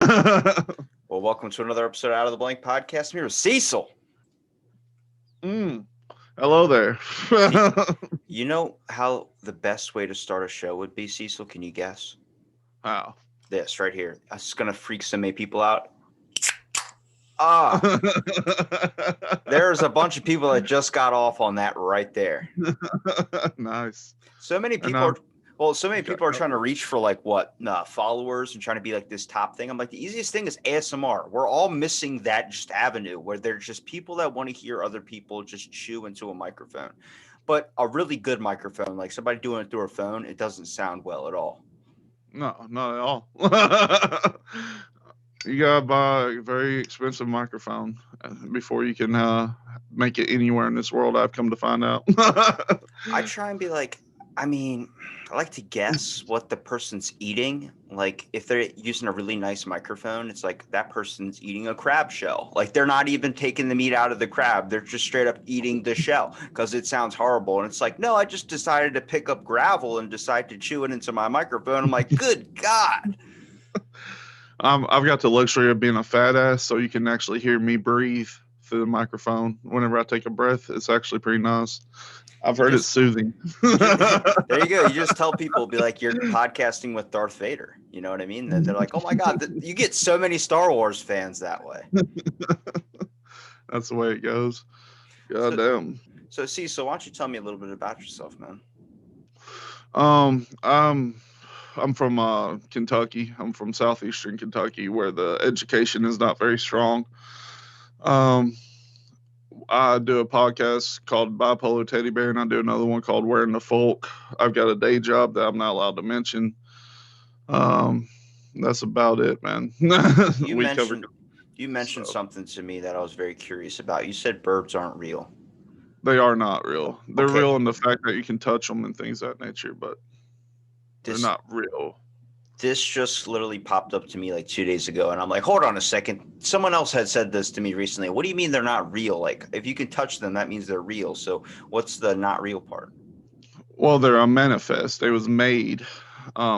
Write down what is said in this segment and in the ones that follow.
Well, welcome to another episode of Out of the Blank podcast. I'm here with Cecil. Hello there. See, you know how the best way to start a show would be, Cecil? Can you guess? Wow. This right here. It's going to freak so many people out. Ah, there's a bunch of people that just got off on that right there. Nice. So many And people are. Well, so many got people are trying to reach for followers and trying to be like this top thing. I'm like, the easiest thing is ASMR. We're all missing that just avenue where there's just people that want to hear other people just chew into a microphone. But a really good microphone, like somebody doing it through a phone, it doesn't sound well at all. no, not at all. You gotta buy a very expensive microphone before you can make it anywhere in this world. I've come to find out. I try and be like, I like to guess what the person's eating. Like if they're using a really nice microphone, it's like that person's eating a crab shell. Like they're not even taking the meat out of the crab. They're just straight up eating the shell because it sounds horrible. And it's like, no, I just decided to pick up gravel and decide to chew it into my microphone. I'm like, good God. I've got the luxury of being a fat ass, so you can actually hear me breathe through the microphone whenever I take a breath. It's actually pretty nice. I've heard it's soothing. There you go. You just tell people, be like, you're podcasting with Darth Vader. You know what I mean? They're like, oh my God, you get so many Star Wars fans that way. That's the way it goes. God damn. So, why don't you tell me a little bit about yourself, man? Um, I'm I'm from Kentucky. I'm from southeastern Kentucky, where the education is not very strong. Um, I do a podcast called Bipolar Teddy Bear, and I do another one called Wearing the Folk. I've got a day job that I'm not allowed to mention. Um, that's about it, man. You We covered mentioned you mentioned stuff. something to me that I was very curious about. You said birds aren't real. They are not real. They're Okay, real in the fact that you can touch them and things of that nature, but they're this not real. this just literally popped up to me like 2 days ago, and I'm like, hold on a second. Someone else had said this to me recently. What do you mean they're not real? Like, if you can touch them, that means they're real. So, what's the not real part? Well, they're a manifest. They was made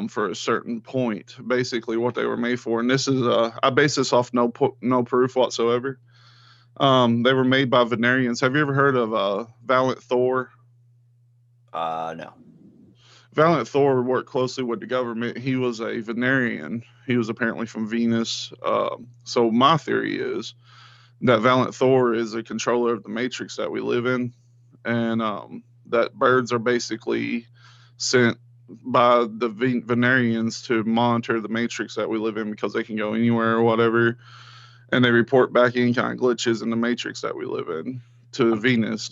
for a certain point. Basically, what they were made for, and this is I base this off no proof whatsoever. They were made by Venerians. Have you ever heard of Valiant Thor? No. Valiant Thor worked closely with the government. He was a Venerian. He was apparently from Venus. So my theory is that Valiant Thor is a controller of the matrix that we live in, and that birds are basically sent by the Venerians to monitor the matrix that we live in because they can go anywhere or whatever, and they report back any kind of glitches in the matrix that we live in to I'm Venus.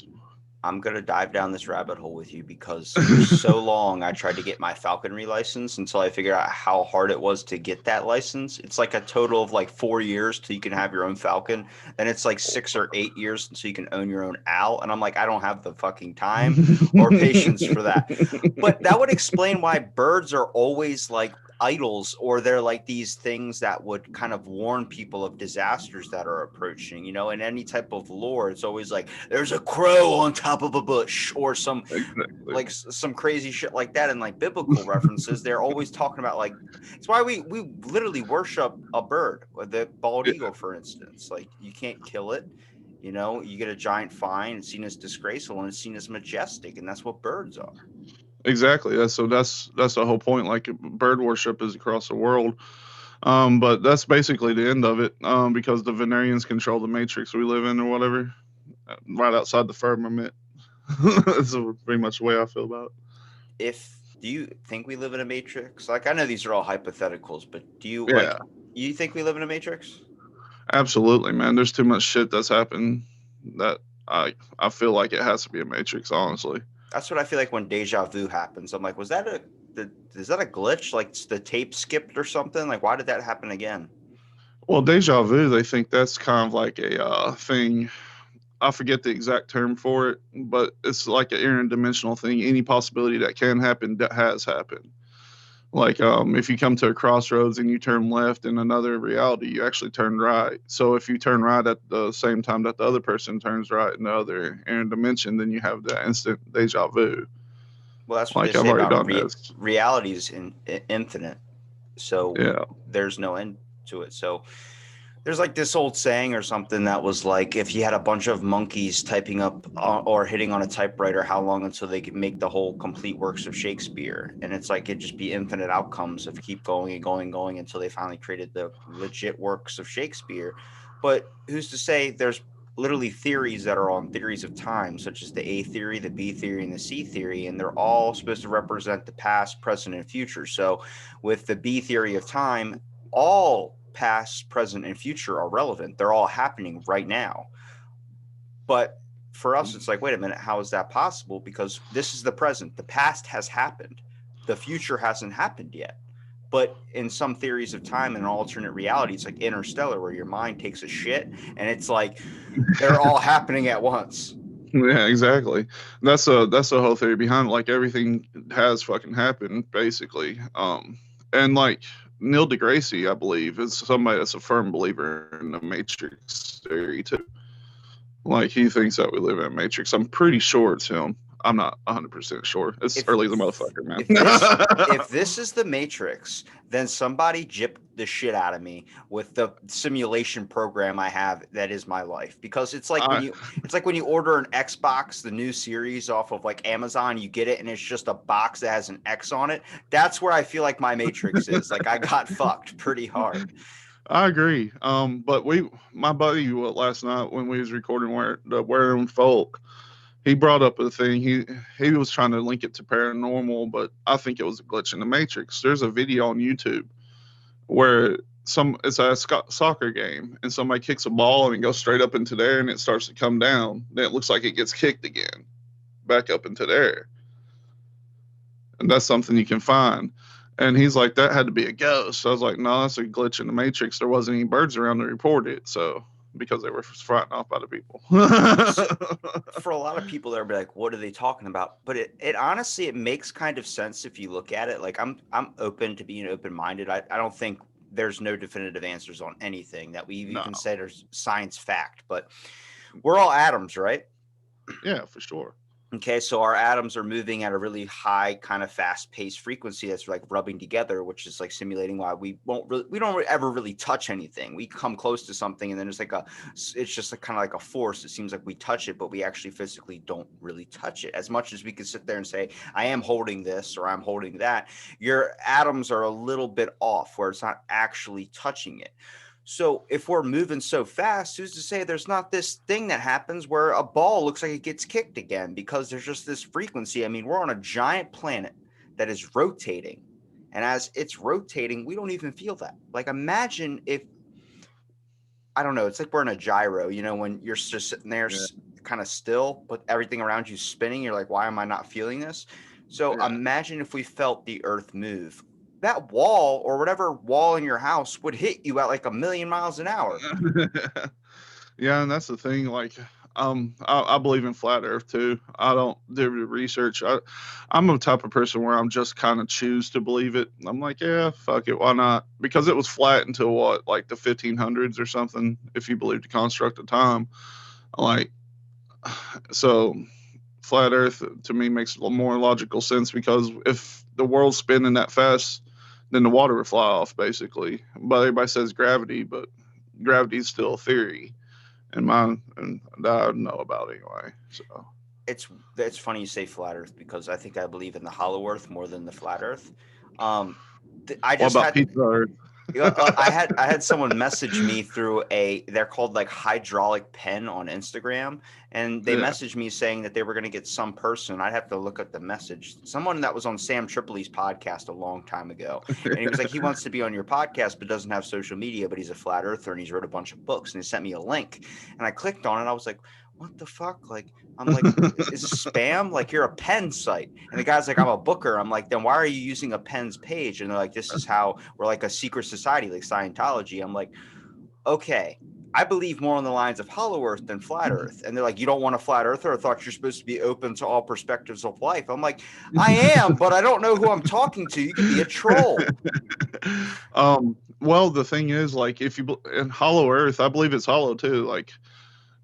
I'm gonna dive down this rabbit hole with you because for so long I tried to get my falconry license until I figured out how hard it was to get that license. It's like a total of like 4 years till you can have your own falcon. Then it's like 6 or 8 years until you can own your own owl. And I'm like, I don't have the fucking time or patience for that. But that would explain why birds are always like idols, or they're like these things that would kind of warn people of disasters that are approaching. In any type of lore, it's always like there's a crow on top of a bush or some Exactly. like some crazy shit like that. And like biblical references, they're always talking about, like, it's why we literally worship a bird, the bald Yeah, eagle, for instance. Like, you can't kill it. You get a giant fine. It's seen as disgraceful, and it's seen as majestic, and that's what birds are. exactly. That's the whole point. Like bird worship is across the world. But that's basically the end of it. Because the Venerians control the matrix we live in or whatever, right outside the firmament. That's pretty much the way I feel about If Do you think we live in a matrix? Like, I know these are all hypotheticals, but do you it. Yeah, you think we live in a matrix? absolutely, man. There's too much shit that's happened that I feel like it has to be a matrix, honestly. That's what I feel like when deja vu happens. I'm like, is that a glitch? Like the tape skipped or something? Like, why did that happen again? Well, deja vu, they think that's kind of like a thing. I forget the exact term for it, but it's like an interdimensional thing. Any possibility that can happen that has happened. Like if you come to a crossroads and you turn left in another reality, you actually turn right. So if you turn right at the same time that the other person turns right in the other dimension, then you have that instant deja vu. Well, that's what they Like I've say already about done this. reality is infinite. So Yeah, there's no end. to it. So there's like this old saying or something that was like, if you had a bunch of monkeys typing up or hitting on a typewriter, how long until they could make the whole complete works of Shakespeare? And it's like it'd just be infinite outcomes of keep going and going and going until they finally created the legit works of Shakespeare. But who's to say there's literally theories that are on theories of time, such as the A theory, the B theory, and the C theory, and they're all supposed to represent the past, present, and future. So with the B theory of time, all past, present, and future are relevant. They're all happening right now. But for us, it's like, wait a minute, how is that possible? Because this is the present. The past has happened. The future hasn't happened yet. But in some theories of time and alternate realities, like Interstellar, where your mind takes a shit, and it's like they're all happening at once. Yeah, exactly. That's the whole theory behind it. Like everything has fucking happened, basically. And like Neil deGrasse, I believe, is somebody that's a firm believer in the Matrix theory too. Like he thinks that we live in a Matrix. I'm pretty sure it's him. I'm not 100% sure. It's If early as a motherfucker, man. if this is the Matrix, then somebody gypped the shit out of me with the simulation program I have that is my life. Because I it's like when you order an Xbox, the new series off of like Amazon, you get it and it's just a box that has an X on it. That's where I feel like my Matrix is. Like I got fucked pretty hard. I agree. But my buddy, last night when we was recording Where Folk, he brought up a thing. He was trying to link it to paranormal, but I think it was a glitch in the Matrix. There's a video on YouTube where it's a soccer game and somebody kicks a ball and it goes straight up into there and it starts to come down. Then it looks like it gets kicked again, back up into there, and that's something you can find. And he's like, that had to be a ghost. So I was like, no, that's a glitch in the Matrix. There wasn't any birds around to report it, so because they were frightened off by the people. So for a lot of people they'll be like, what are they talking about? But it honestly it makes kind of sense if you look at it. Like I'm open to being open-minded. I don't think there's no definitive answers on anything that we No, even said is science fact, but we're all atoms, right? yeah, for sure. Okay, so our atoms are moving at a really high, kind of fast-paced frequency that's like rubbing together, which is like simulating why we don't ever really touch anything. We come close to something, and then it's just like kind of like a force. It seems like we touch it, but we actually physically don't really touch it. As much as we could sit there and say, "I am holding this" or "I'm holding that," your atoms are a little bit off, where it's not actually touching it. So if we're moving so fast, who's to say there's not this thing that happens where a ball looks like it gets kicked again because there's just this frequency? I mean, we're on a giant planet that is rotating. And as it's rotating, we don't even feel that. Like imagine if I don't know, it's like we're in a gyro, when you're just sitting there Yeah, kind of still, but everything around you spinning, you're like, why am I not feeling this? So yeah. imagine if we felt the earth move. That wall or whatever wall in your house would hit you at like a million miles an hour. Yeah, and that's the thing. Like, I believe in flat Earth too. I don't do the research. I'm a type of person where I'm just kind of choose to believe it. I'm like, yeah, fuck it, why not? Because it was flat until what, like the 1500s or something. If you believe the construct of time, like, so flat Earth to me makes more logical sense because if the world's spinning that fast, then the water would fly off basically. But everybody says gravity, but gravity is still a theory and mine and that I know about anyway. So It's funny you say flat Earth because I think I believe in the hollow Earth more than the flat Earth. Um, I what just about had pizza Earth? I had someone message me through they're called like hydraulic pen on Instagram, and they Yeah. messaged me saying that they were going to get some person. I'd have to look at the message. Someone that was on Sam Tripoli's podcast a long time ago, and he was like, he wants to be on your podcast but doesn't have social media, but he's a flat earther and he's wrote a bunch of books, and he sent me a link, and I clicked on it. I was like, what the fuck? Like, I'm like, is this spam? Like, you're a pen site. And the guy's like, I'm a booker. I'm like, then why are you using a pen's page? And they're like, this is how we're like a secret society, like Scientology. I'm like, okay, I believe more on the lines of hollow earth than flat earth. And they're like, you don't want a flat earther? I thought you're supposed to be open to all perspectives of life. I'm like, I am, but I don't know who I'm talking to. You could be a troll. Well, the thing is, like, if you in Hollow Earth, I believe it's hollow too. Like,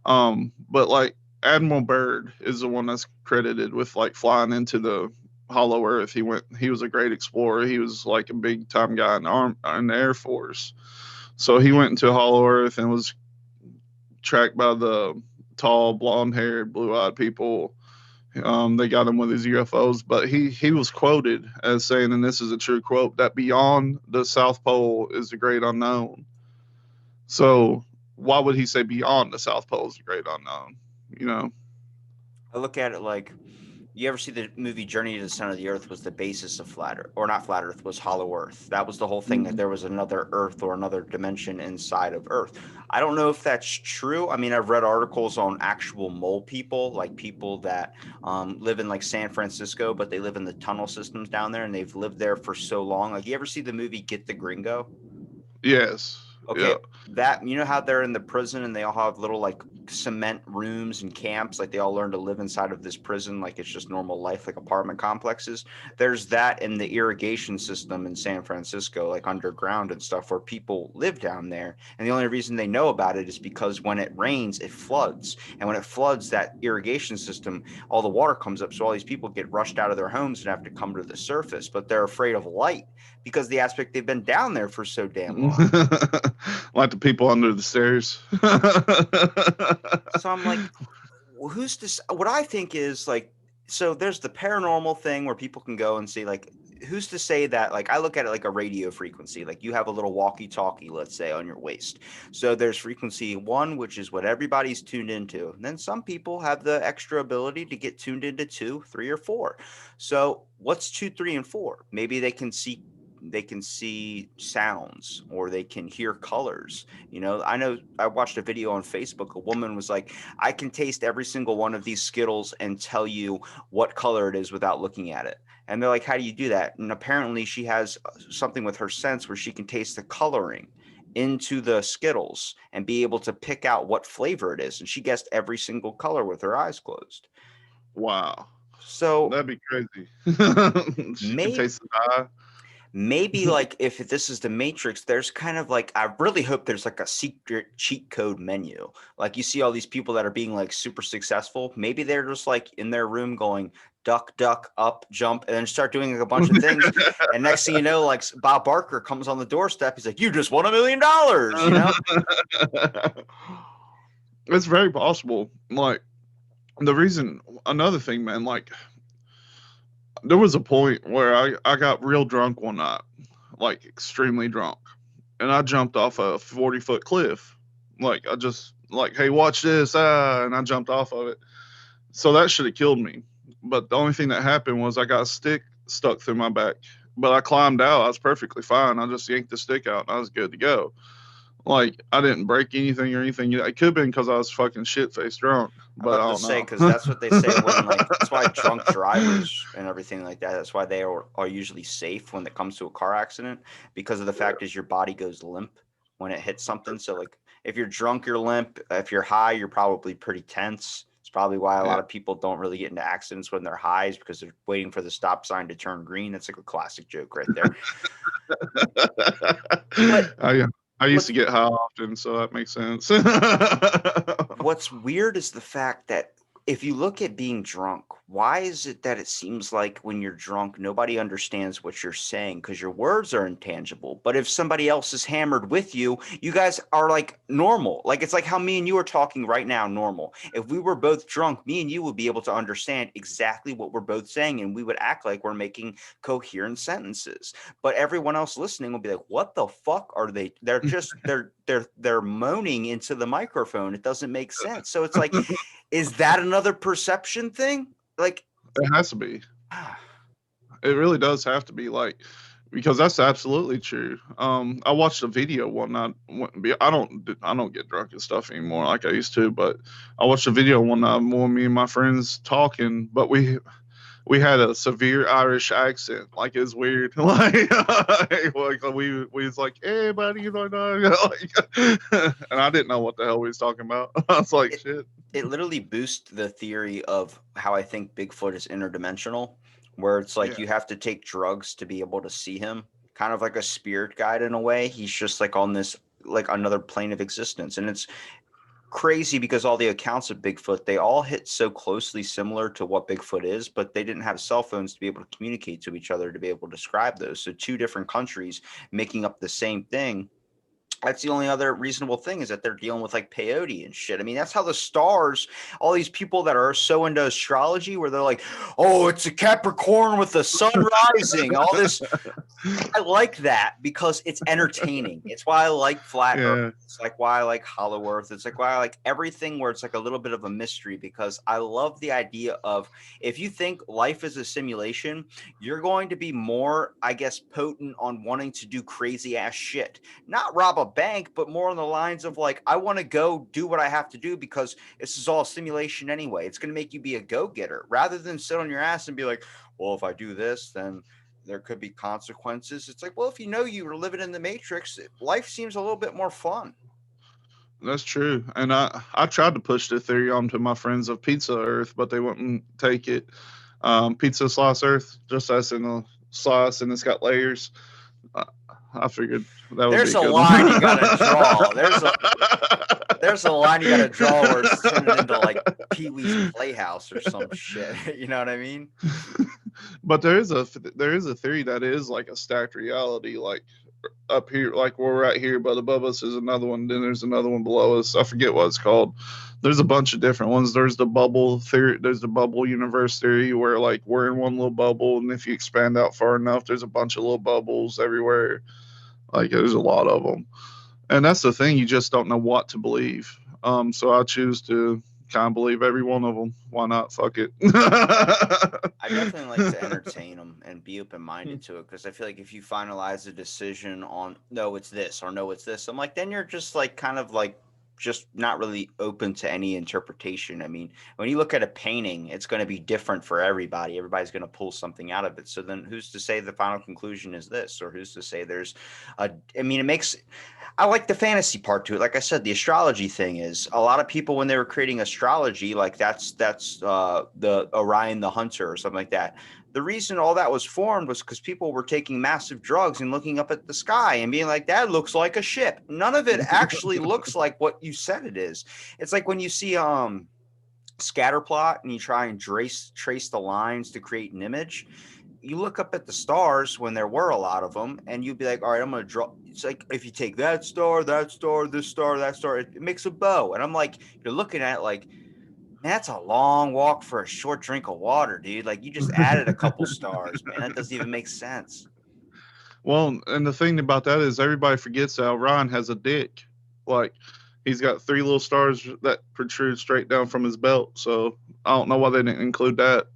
but like Admiral Byrd is the one that's credited with like flying into the Hollow Earth. He was a great explorer. He was like a big time guy in the Air Force. So he went into Hollow Earth and was tracked by the tall, blonde-haired, blue-eyed people. They got him with his UFOs, but he was quoted as saying, and this is a true quote, that beyond the South Pole is the great unknown. So why would he say beyond the South Pole is the great unknown? You know? I look at it like, you ever see the movie Journey to the Center of the Earth was the basis of Flat Earth, or not Flat Earth, was Hollow Earth. That was the whole thing, that there was another Earth or another dimension inside of Earth. I don't know if that's true. I mean, I've read articles on actual mole people, like people that live in like San Francisco, but they live in the tunnel systems down there, and they've lived there for so long. Like, you ever see the movie Get the Gringo? Yes. Okay, Yeah. that, you know how they're in the prison and they all have little like cement rooms and camps, like they all learn to live inside of this prison like it's just normal life, like apartment complexes. There's that in the irrigation system in San Francisco, like underground and stuff, where people live down there. And the only reason they know about it is because when it rains, it floods. And when it floods that irrigation system, all the water comes up. So all these people get rushed out of their homes and have to come to the surface, but they're afraid of light because the aspect they've been down there for so damn long. Like the people under the stairs. So I'm like, who's this? What I think is like, so there's the paranormal thing where people can go and see, like, who's to say that, like, I look at it like a radio frequency, like you have a little walkie talkie, let's say, on your waist. So there's frequency one, which is what everybody's tuned into. And then some people have the extra ability to get tuned into two, three, or four. So what's two, three, and four? Maybe they can see sounds, or they can hear colors. I know I watched a video on Facebook. A woman was like, I can taste every single one of these Skittles and tell you what color it is without looking at it. And they're like, how do you do that? And apparently she has something with her sense where she can taste the coloring into the Skittles and be able to pick out what flavor it is. And she guessed every single color with her eyes closed. Wow. So That'd be crazy. She can maybe taste the eye. maybe like, if this is the Matrix, there's kind of like, I really hope there's like a secret cheat code menu. Like, you see all these people that are being like super successful, maybe they're just like in their room going duck duck up jump, and then start doing like a bunch of things, and next thing you know, like Bob Barker comes on the doorstep, he's like, you just won $1 million. It's very possible. Like another thing, man, like there was a point where I got real drunk one night, like extremely drunk, and I jumped off a 40-foot cliff. Like I just like, hey, watch this, and I jumped off of it. So that should have killed me. But the only thing that happened was I got a stick stuck through my back. But I climbed out. I was perfectly fine. I just yanked the stick out and I was good to go. Like I didn't break anything or anything. It could have been because I was fucking shit faced drunk, I'm but about I to don't say, know. because that's what they say when, like, that's why drunk drivers and everything like that, that's why they are usually safe when it comes to a car accident, because of the fact is your body goes limp when it hits something. So, like, if you're drunk, you're limp. If you're high, you're probably pretty tense. It's probably why a Yeah. lot of people don't really get into accidents when they're highs, because they're waiting for the stop sign to turn green. That's like a classic joke right there. But I used to what's get high often, so that makes sense. What's weird is the fact that if you look at being drunk, why is it that it seems like when you're drunk, nobody understands what you're saying because your words are intangible? But if somebody else is hammered with you, you guys are like normal. Like, it's like how me and you are talking right now, normal. If we were both drunk, me and you would be able to understand exactly what we're both saying, and we would act like we're making coherent sentences. But everyone else listening will be like, what the fuck are they? They're moaning into the microphone. It doesn't make sense. So it's like, is that another perception thing? Like, It has to be. It really does have to be, like, because that's absolutely true. I watched a video one night. I don't get drunk and stuff anymore like I used to, but I watched a video one night. More me and my friends talking, but we had a severe Irish accent. Like it's weird. Like we was like, hey buddy, like, and I didn't know what the hell we was talking about. I was like, it, shit. it literally boosts the theory of how I think Bigfoot is interdimensional, where it's like Yeah. you have to take drugs to be able to see him, kind of like a spirit guide in a way. He's just like on this, like another plane of existence. And it's crazy because all the accounts of Bigfoot, they all hit so closely similar to what Bigfoot is, but they didn't have cell phones to be able to communicate to each other to be able to describe those. So two different countries making up the same thing. That's the only other reasonable thing, is that they're dealing with like peyote and shit. I mean, that's how the stars, all these people that are so into astrology, where they're like, oh, it's a Capricorn with the sun rising, all this. I like that because it's entertaining. It's why I like flat Earth. Yeah, It's like why I like Hollow Earth. It's like why I like everything where it's like a little bit of a mystery, because I love the idea of, if you think life is a simulation, you're going to be more, I guess, potent on wanting to do crazy ass shit. Not rob a bank, but more on the lines of like, I want to go do what I have to do because this is all a simulation anyway. It's going to make you be a go-getter rather than sit on your ass and be like, well, if I do this, then there could be consequences. It's like, well, if you know you were living in the Matrix, life seems a little bit more fun. that's true. And I tried to push the theory onto my friends of Pizza Earth, but they wouldn't take it. Pizza Slice Earth, just as in a slice and it's got layers. I, I figured that would be There's a a good one. line you got to draw. There's a line you got to draw where it's turning into like Pee Wee's Playhouse or some shit. You know what I mean? But there is a theory that is like a stacked reality, like up here, like we're right here, but above us is another one. Then there's another one below us. I forget what it's called. There's a bunch of different ones. There's the bubble theory. There's the bubble universe theory, where like we're in one little bubble, and if you expand out far enough, there's a bunch of little bubbles everywhere. Like there's a lot of them, and that's the thing. You just don't know what to believe. So I choose to kind of believe every one of them. Why not? Fuck it. I definitely like to entertain them and be open minded to it, because I feel like if you finalize a decision on no, it's this, or no, it's this, I'm like, then you're just like kind of like just not really open to any interpretation. I mean, when you look at a painting, it's going to be different for everybody. Everybody's going to pull something out of it. So then who's to say the final conclusion is this, or who's to say there's a, I mean, it makes, I like the fantasy part to it. Like I said, the astrology thing is, a lot of people when they were creating astrology, like that's the Orion the Hunter or something like that. The reason all that was formed was because people were taking massive drugs and looking up at the sky and being like, that looks like a ship. None of it actually looks like what you said it is. It's like when you see scatter plot and you try and trace the lines to create an image. You look up at the stars when there were a lot of them, and you'd be like, all right, I'm going to draw. It's like if you take that star, this star, that star, it makes a bow. And I'm like, you're looking at it like, man, that's a long walk for a short drink of water, dude. Like you just added a couple stars, man. That doesn't even make sense. Well, and the thing about that is everybody forgets that Orion has a dick. Like he's got three little stars that protrude straight down from his belt. So I don't know why they didn't include that.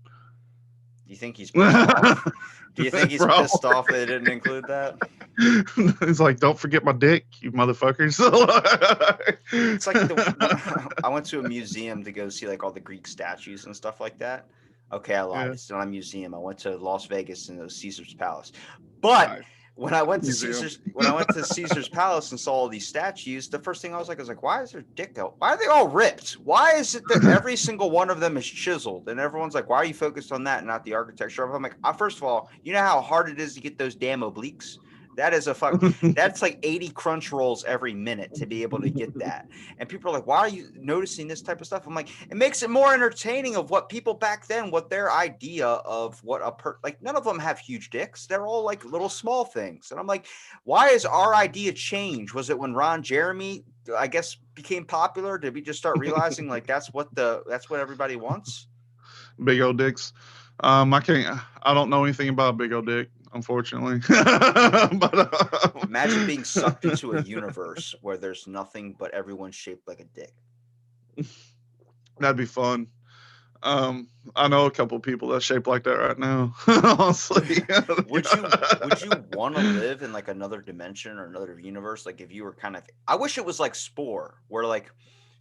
Do you think he's pissed off? Do you think he's pissed Probably. off they didn't include that? He's like, don't forget my dick, you motherfuckers. It's like I went to a museum to go see like all the Greek statues and stuff like that. Okay, I lied. Yeah, It's not a museum. I went to Las Vegas and it was Caesar's Palace. But nice. Museum. When I went to Caesar's Palace and saw all these statues, the first thing I was like, why is their dick out? Why are they all ripped? Why is it that every single one of them is chiseled? And everyone's like, why are you focused on that and not the architecture? I'm like, first of all, you know how hard it is to get those damn obliques? That is that's like 80 crunch rolls every minute to be able to get that. And people are like, why are you noticing this type of stuff? I'm like, it makes it more entertaining of what people back then, what their idea of what like none of them have huge dicks. They're all like little small things. And I'm like, why is our idea change? Was it when Ron Jeremy, I guess, became popular? Did we just start realizing like that's what everybody wants? Big old dicks. I don't know anything about big old dick, unfortunately. Imagine being sucked into a universe where there's nothing but everyone's shaped like a dick. That'd be fun. I know a couple people that's shaped like that right now. Honestly, Would you want to live in like another dimension or another universe? Like if you were kind of, I wish it was like Spore, where like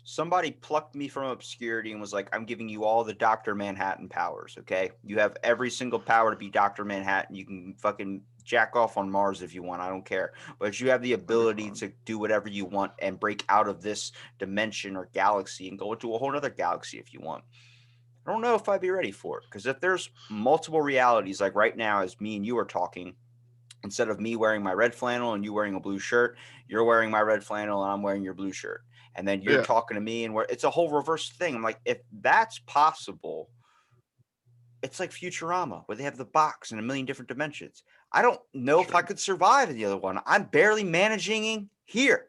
somebody plucked me from obscurity and was like, I'm giving you all the Dr. Manhattan powers. Okay. You have every single power to be Dr. Manhattan. You can fucking jack off on Mars if you want. I don't care. But you have the ability to do whatever you want and break out of this dimension or galaxy and go into a whole other galaxy if you want. I don't know if I'd be ready for it, because if there's multiple realities, like right now, as me and you are talking, instead of me wearing my red flannel and you wearing a blue shirt, you're wearing my red flannel and I'm wearing your blue shirt. And then you're yeah, talking to me and it's a whole reverse thing. I'm like, if that's possible, it's like Futurama where they have the box in a million different dimensions. I don't know if I true. could survive in the other one. I'm barely managing here.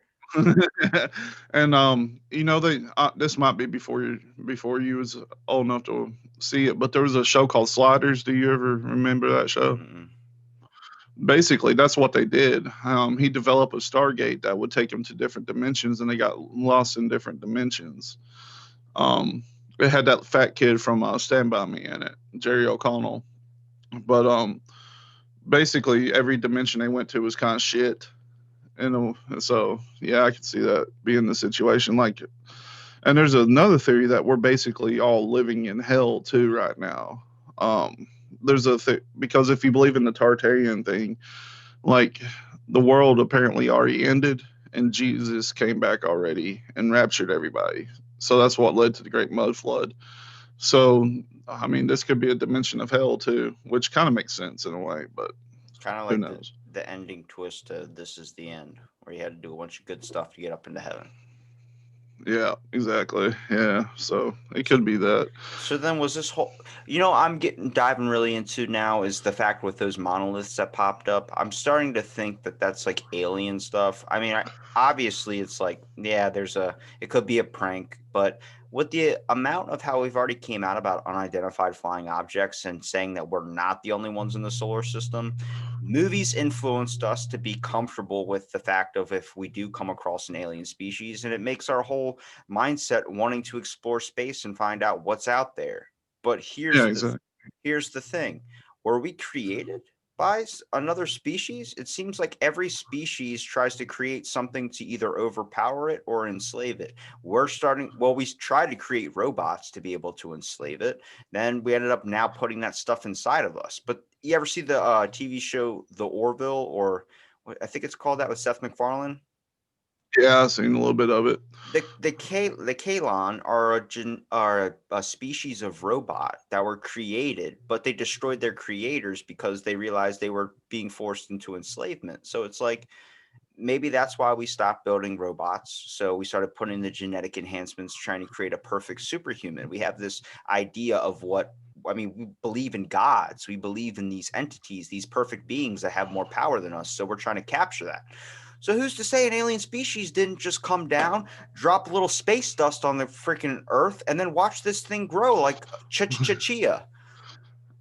And they this might be before you was old enough to see it, but there was a show called Sliders. Do you ever remember that show? Mm-mm. Basically, that's what they did. He developed a Stargate that would take him to different dimensions, and they got lost in different dimensions. Um, it had that fat kid from Stand By Me in it, Jerry O'Connell. But basically, every dimension they went to was kind of shit. So yeah, I could see that being the situation. Like, and there's another theory that we're basically all living in hell too right now. Um, there's because if you believe in the Tartarian thing, like the world apparently already ended and Jesus came back already and raptured everybody. So that's what led to the Great Mud Flood. So I mean, this could be a dimension of hell too, which kind of makes sense in a way, but Kind of who like knows? the ending twist to This Is the End, where you had to do a bunch of good stuff to get up into heaven. Yeah, exactly. Yeah, so it So could be that. So then was this whole, I'm getting diving really into now is the fact with those monoliths that popped up. I'm starting to think that that's like alien stuff. I mean, obviously it's like, yeah, it could be a prank, but with the amount of how we've already came out about unidentified flying objects and saying that we're not the only ones in the solar system, movies influenced us to be comfortable with the fact of if we do come across an alien species, and it makes our whole mindset wanting to explore space and find out what's out there. But Yeah, exactly. here's the thing. Were we created by another species? It seems like every species tries to create something to either overpower it or enslave it. We tried to create robots to be able to enslave it. Then we ended up now putting that stuff inside of us. But you ever see the TV show The Orville, or I think it's called that, with Seth MacFarlane? Yeah, I've seen a little bit of it. The Kalon are a species of robot that were created, but they destroyed their creators because they realized they were being forced into enslavement. So it's like maybe that's why we stopped building robots. So we started putting the genetic enhancements, trying to create a perfect superhuman. We have this idea of we believe in gods. We believe in these entities, these perfect beings that have more power than us. So we're trying to capture that. So who's to say an alien species didn't just come down, drop a little space dust on the freaking Earth, and then watch this thing grow like chia?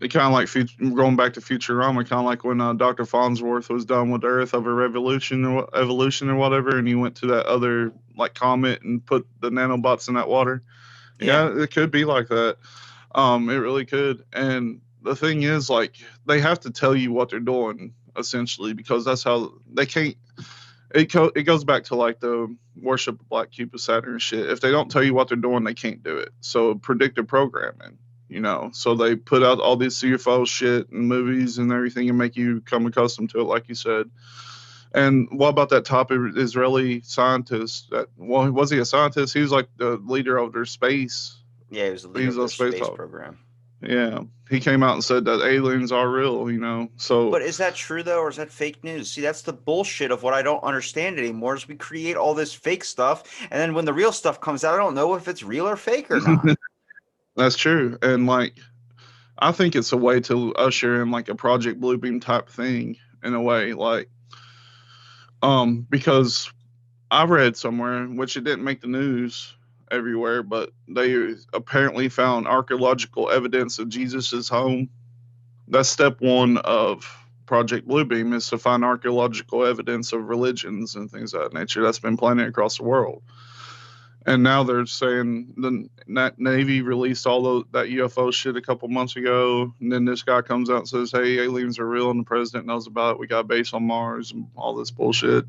It kind of like going back to Futurama, kind of like when Dr. Farnsworth was done with Earth of a revolution or evolution or whatever, and he went to that other like comet and put the nanobots in that water. Yeah. Yeah, it could be like that. It really could. And the thing is, like, they have to tell you what they're doing essentially because that's how they can't. It goes back to like the worship of Black Cupid Saturn and shit. If they don't tell you what they're doing, they can't do it. So predictive programming, So they put out all this UFO shit and movies and everything and make you come accustomed to it, like you said. And what about that top Israeli scientist? Well, was he a scientist? He was like the leader of their space. Yeah, he was the He leader was of a their space space talk. program. Yeah, he came out and said that aliens are real. So But is that true though, or is that fake news? See, that's the bullshit of what I don't understand anymore. Is we create all this fake stuff, and then when the real stuff comes out, I don't know if it's real or fake or not. that's true. And like, I think it's a way to usher in like a Project Bluebeam type thing in a way, like, because I read somewhere, which it didn't make the news everywhere, but they apparently found archaeological evidence of Jesus's home. That's step one of Project Bluebeam is to find archaeological evidence of religions and things of that nature that's been planted across the world. And now they're saying the Navy released that UFO shit a couple months ago, and then this guy comes out and says, "Hey, aliens are real," and the president knows about it. We got a base on Mars and all this bullshit.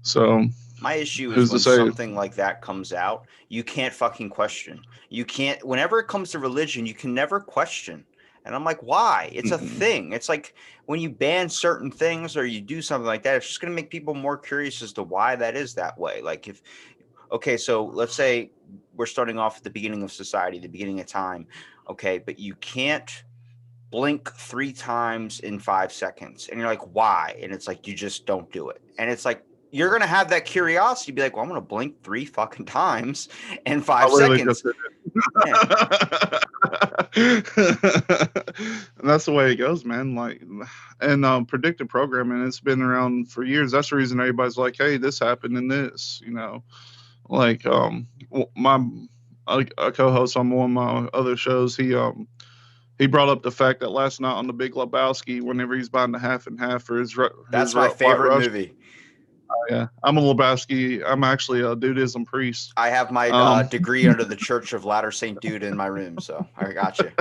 So My issue is who's to when say? something like that comes out, you can't fucking question. You can't, whenever it comes to religion, you can never question. And I'm like, why? It's a Mm-mm. thing. It's like when you ban certain things or you do something like that, it's just going to make people more curious as to why that is that way. Like, okay, so let's say we're starting off at the beginning of society, the beginning of time. Okay, but you can't blink 3 times in 5 seconds. And you're like, why? And it's like, you just don't do it. And it's like, you're going to have that curiosity, be like, well, I'm going to blink 3 fucking times in I five literally just seconds. did Yeah. And that's the way it goes, man. Like, and predictive programming, it's been around for years. That's the reason everybody's like, "Hey, this happened in this," you know. Like, my a co-host on one of my other shows, he brought up the fact that last night on The Big Lebowski, whenever he's buying the half and half for That's his my White favorite Russian. movie. Yeah, I'm a Lebowski. I'm actually a Dudism priest. I have my Um, degree under the Church of Latter Saint Dude in my room, so I got you.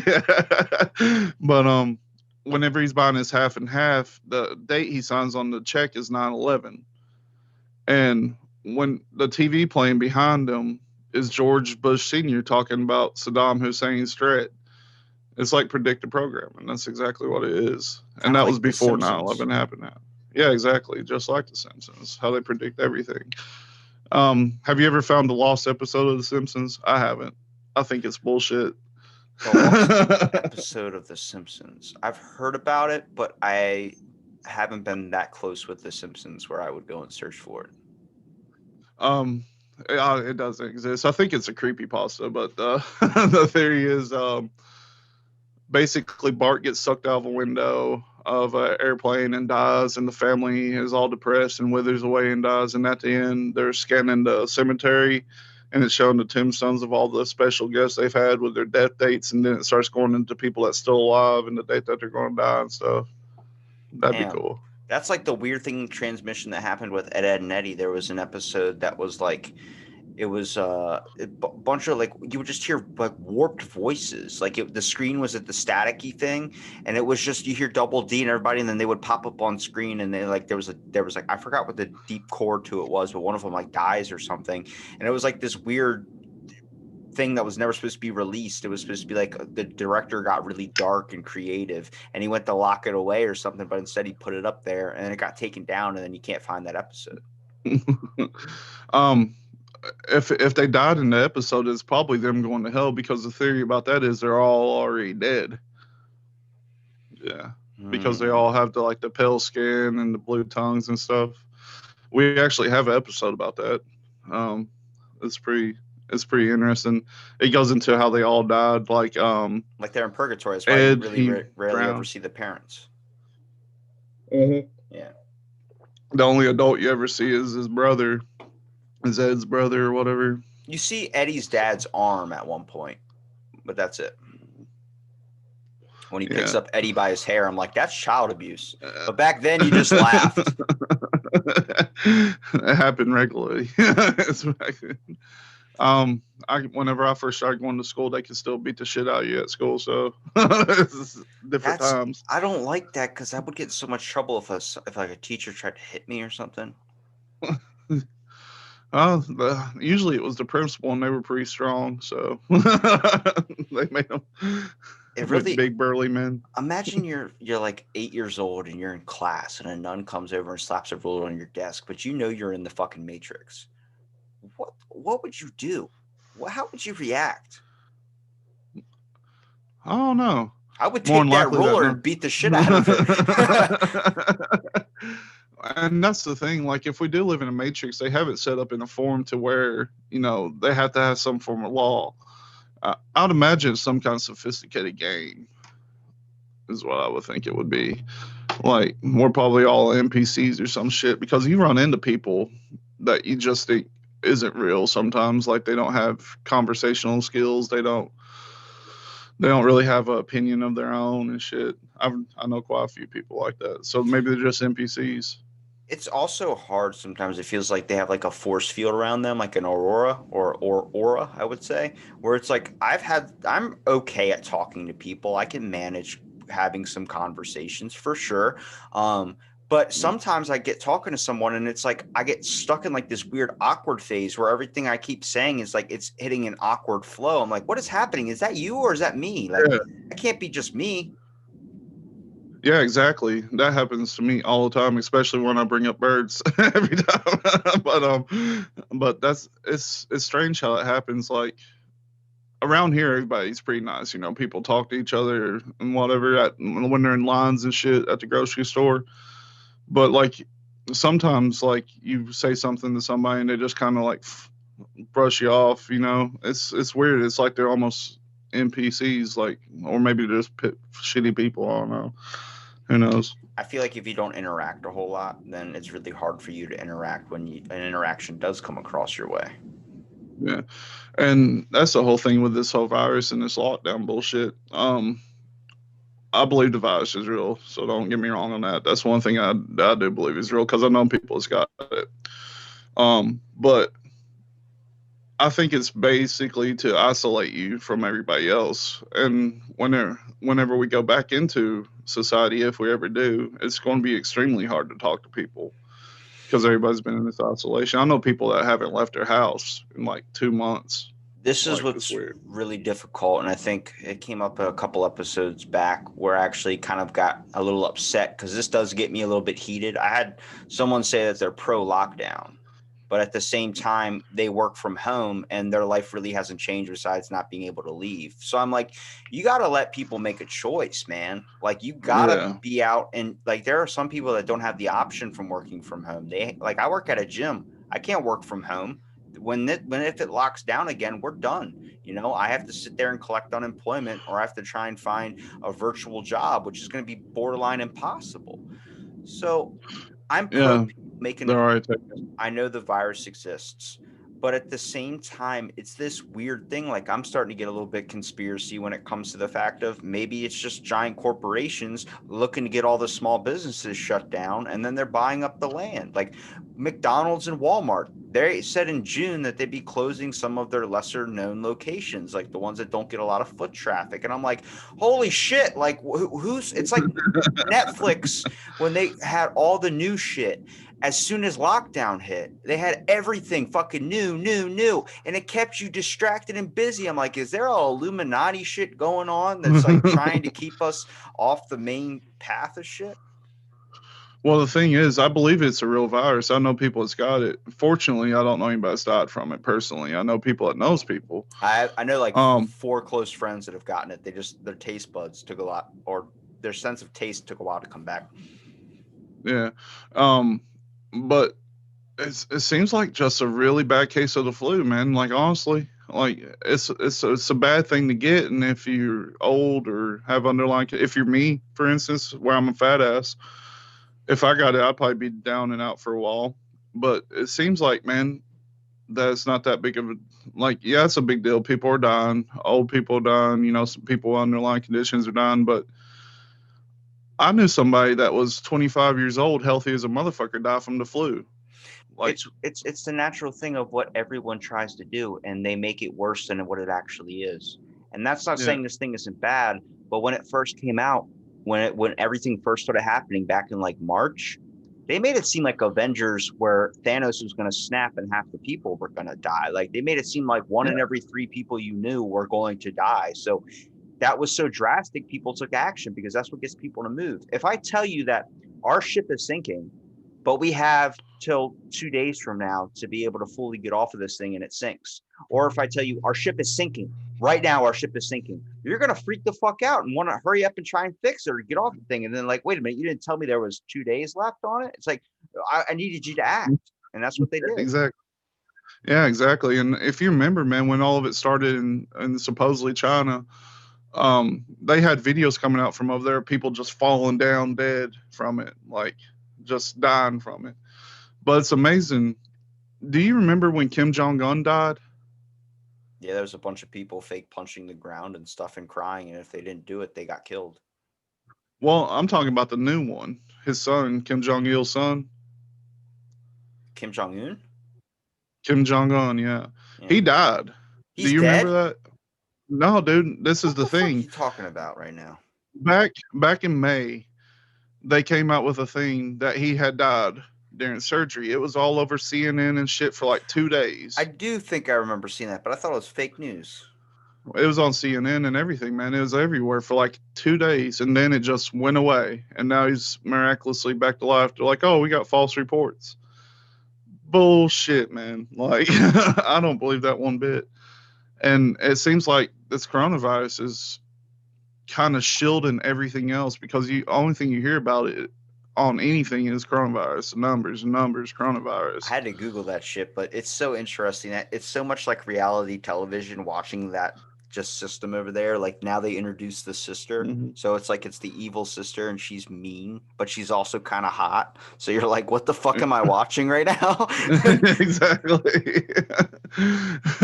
yeah. But whenever he's buying his half and half, the date he signs on the check is 9/11, and when the TV playing behind him is George Bush Sr. talking about Saddam Hussein's threat. It's like predictive programming. That's exactly what it is, and Kind of that was like The before Simpsons. 9/11 happened. Yeah, exactly, just like The Simpsons, how they predict everything. Have you ever found the lost episode of The Simpsons? I haven't. I think it's bullshit. The lost episode of The Simpsons. I've heard about it, but I haven't been that close with The Simpsons where I would go and search for it. um, it doesn't exist. I think it's a creepypasta, but the theory is basically Bart gets sucked out of a window of an airplane and dies, and the family is all depressed and withers away and dies. And at the end, they're scanning the cemetery, and it's showing the tombstones of all the special guests they've had with their death dates, and then it starts going into people that's still alive and the date that they're going to die and stuff. That'd be Damn. cool. That's like the weird thing transmission that happened with Ed, and Eddie. There was an episode that was like it was a bunch of like you would just hear like warped voices. Like the screen was at the staticky thing, and it was just you hear Double D and everybody, and then they would pop up on screen, and they like there was like I forgot what the deep chord to it was, but one of them like dies or something, and it was like this weird thing that was never supposed to be released. It was supposed to be like the director got really dark and creative and he went to lock it away or something, but instead he put it up there and it got taken down and then you can't find that episode. um, if they died in the episode, it's probably them going to hell because the theory about that is they're all already dead. Yeah, because they all have the pale skin and the blue tongues and stuff. We actually have an episode about that. Um, it's pretty interesting. It goes into how they all died. Like they're in purgatory. That's why you Ed, really he rarely ever drowned. see the parents. Mm-hmm. Yeah. The only adult you ever see is his brother, is Ed's brother or whatever. You see Eddie's dad's arm at one point, but that's it. When he picks up Eddie by his hair, I'm like, that's child abuse. But back then, you just laughed. It happened regularly. Whenever I first started going to school, they could still beat the shit out of you at school. So it's different times. I don't like that because I would get in so much trouble if like a teacher tried to hit me or something. Usually it was the principal, and they were pretty strong, so they made them. It really big burly men. Imagine you're like 8 years old and you're in class and a nun comes over and slaps a ruler on your desk, but you know you're in the fucking Matrix. What would you do? How would you react? I don't know. I would take that ruler and beat the shit out of it. And that's the thing. Like, if we do live in a matrix, they have it set up in a form to where, they have to have some form of law. I'd imagine some kind of sophisticated game is what I would think it would be. Like, we're probably all NPCs or some shit, because you run into people that you just think isn't real sometimes. Like, they don't have conversational skills. They don't really have an opinion of their own and shit. I know quite a few people like that. So maybe they're just NPCs. It's also hard sometimes. It feels like they have like a force field around them, like an aurora or aura, I would say, where it's like I'm okay at talking to people. I can manage having some conversations for sure. But sometimes I get talking to someone and it's like I get stuck in like this weird awkward phase where everything I keep saying is like it's hitting an awkward flow. I'm like, what is happening? Is that you or is that me? Like, I can't be just me. Yeah, exactly. That happens to me all the time, especially when I bring up birds every time. But it's strange how it happens. Like, around here, everybody's pretty nice. People talk to each other and whatever when they're in lines and shit at the grocery store. But like sometimes, like you say something to somebody and they just kind of like brush you off. You know, it's weird. It's like they're almost NPCs, like, or maybe they're just shitty people. I don't know. Who knows? I feel like if you don't interact a whole lot, then it's really hard for you to interact when an interaction does come across your way. Yeah, and that's the whole thing with this whole virus and this lockdown bullshit. I believe the virus is real, so don't get me wrong on that. That's one thing I do believe is real because I know people has got it. But I think it's basically to isolate you from everybody else. And whenever we go back into society, if we ever do, it's going to be extremely hard to talk to people because everybody's been in this isolation. I know people that haven't left their house in like 2 months. This is Like, it's what's weird. really difficult, and I think it came up a couple episodes back where I actually kind of got a little upset because this does get me a little bit heated. I had someone say that they're pro lockdown, but at the same time they work from home and their life really hasn't changed besides not being able to leave. So I'm like, you got to let people make a choice, man. Like, you got to Yeah. be out, and like there are some people that don't have the option from working from home. They, like, I work at a gym. I can't work from home. When if it locks down again, we're done. I have to sit there and collect unemployment, or I have to try and find a virtual job, which is going to be borderline impossible. So I'm pro Yeah. people making a They're already choice. I know the virus exists, but at the same time, it's this weird thing. Like, I'm starting to get a little bit conspiracy when it comes to the fact of maybe it's just giant corporations looking to get all the small businesses shut down, and then they're buying up the land. Like McDonald's and Walmart, they said in June that they'd be closing some of their lesser known locations, like the ones that don't get a lot of foot traffic. And I'm like, holy shit! Like, who's? It's like Netflix when they had all the new shit. As soon as lockdown hit, they had everything fucking new, and it kept you distracted and busy. I'm like, is there all Illuminati shit going on that's like trying to keep us off the main path of shit? Well, the thing is, I believe it's a real virus. I know people that's got it. Fortunately, I don't know anybody that's died from it personally. I know people that knows people. I know like Um, four close friends that have gotten it. They just, their taste buds took a lot, or their sense of taste took a while to come back. yeah. Um, but it seems like just a really bad case of the flu, man. Like, honestly, like it's a bad thing to get, and if you're old or have underlying, if you're me, for instance, where I'm a fat ass, if I got it, I'd probably be down and out for a while. But it seems like, man, that it's not that big of a, like, yeah, it's a big deal. People are dying, old people are dying, some people with underlying conditions are dying. But I knew somebody that was 25 years old, healthy as a motherfucker, die from the flu. Like, It's the natural thing of what everyone tries to do, and they make it worse than what it actually is. And that's not yeah, saying this thing isn't bad, but when it first came out, when everything first started happening back in like March, they made it seem like Avengers, where Thanos was going to snap and half the people were going to die. Like, they made it seem like one yeah, in every three people you knew were going to die. So that was so drastic, people took action because that's what gets people to move. If I tell you that our ship is sinking, but we have till 2 days from now to be able to fully get off of this thing and it sinks, or if I tell you our ship is sinking right now, our ship is sinking, you're going to freak the fuck out and want to hurry up and try and fix it or get off the thing. And then, like, wait a minute, you didn't tell me there was 2 days left on it. It's like, I needed you to act. And that's what they did. exactly. Yeah, exactly. And if you remember, man, when all of it started in supposedly China, they had videos coming out from over there, people just falling down dead from it, like just dying from it. But it's amazing. Do you remember when Kim Jong Un died? Yeah, there was a bunch of people fake punching the ground and stuff and crying, and if they didn't do it, they got killed. Well, I'm talking about the new one. His son, Kim Jong Il's son, Kim Jong Un? Kim Jong Un. Yeah, Yeah. he died. Do He's you remember dead? that? No, dude. This is What the the fuck are thing. you talking about right now? Back in May, they came out with a thing that he had died during surgery. It was all over CNN and shit for like 2 days. I do think I remember seeing that, but I thought it was fake news. It was on CNN and everything, man. It was everywhere for like 2 days, and then it just went away. And now he's miraculously back to life. They're like, "Oh, we got false reports." Bullshit, man. Like, I don't believe that one bit. And it seems like this coronavirus is kind of shielding everything else because the only thing you hear about it on anything is coronavirus. Numbers, numbers, I coronavirus. had to Google that shit, but it's so interesting that it's so much like reality television watching that just system over there. Like now they introduce the sister. Hmm. So it's like it's the evil sister and she's mean, but she's also kind of hot. So you're like, what the fuck am I watching right now? Exactly. It's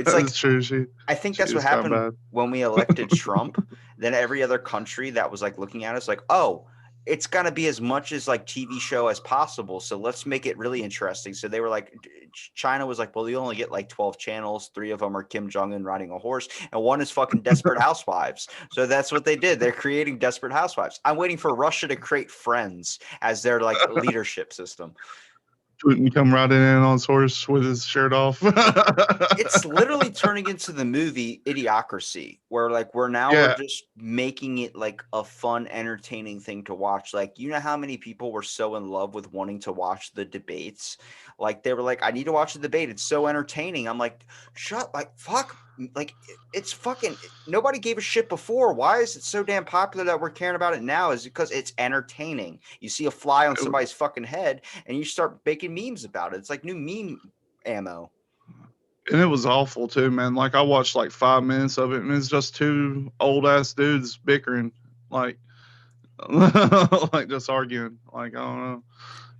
That like is true. She I think she that's what is kind of happened bad. when we elected Trump. Then every other country that was like looking at us like, oh, it's gonna be as much as like TV show as possible. So let's make it really interesting. So they were like, China was like, well, you only get like 12 channels. 3 of them are Kim Jong Un riding a horse, and one is fucking Desperate Housewives. So that's what they did. They're creating Desperate Housewives. I'm waiting for Russia to create Friends as their like leadership system. Putin come riding in on his horse with his shirt off. It's literally turning into the movie Idiocracy, where like we're Yeah. just making it like a fun, entertaining thing to watch. Like, you know how many people were so in love with wanting to watch the debates? Like they were like, I need to watch the debate. It's so entertaining. I'm like, shut like fuck. Like it's fucking nobody gave a shit before. Why is it so damn popular that we're caring about it now? Is because it's entertaining. You see a fly on somebody's fucking head and you start making memes about it. It's like new meme ammo. And it was awful too, man. Like I watched like 5 minutes of it, and it's just two old ass dudes bickering, like, like just arguing. Like I don't know.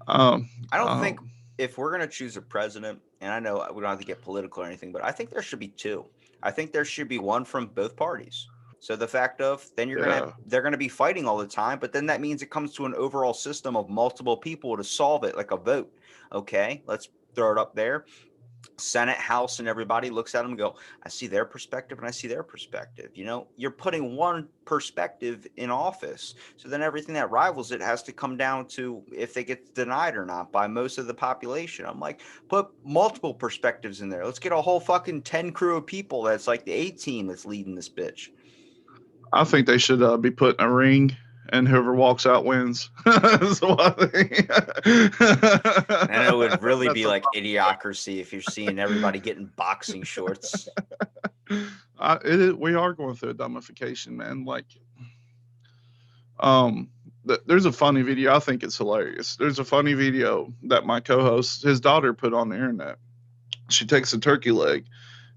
Um, I don't think um, if we're going to choose a president, and I know we don't have to get political or anything, but I think there should be two. I think there should be one from both parties. So the fact of then yeah, they're gonna be fighting all the time, but then that means it comes to an overall system of multiple people to solve it, like a vote. Okay, let's throw it up there. Senate, House, and everybody looks at them and go, I see their perspective and I see their perspective. You know, you're putting one perspective in office. So then everything that rivals it has to come down to if they get denied or not by most of the population. I'm like, put multiple perspectives in there. Let's get a whole fucking 10 crew of people that's like the A team that's leading this bitch. I think they should be put in a ring, and whoever walks out wins. So I think And it would really that's be a like idiocracy if you're seeing everybody getting boxing shorts. we are going through a dumbification, man. Like, um, there's a funny video. I think it's hilarious. There's a funny video that my co-host, his daughter, put on the internet. She takes a turkey leg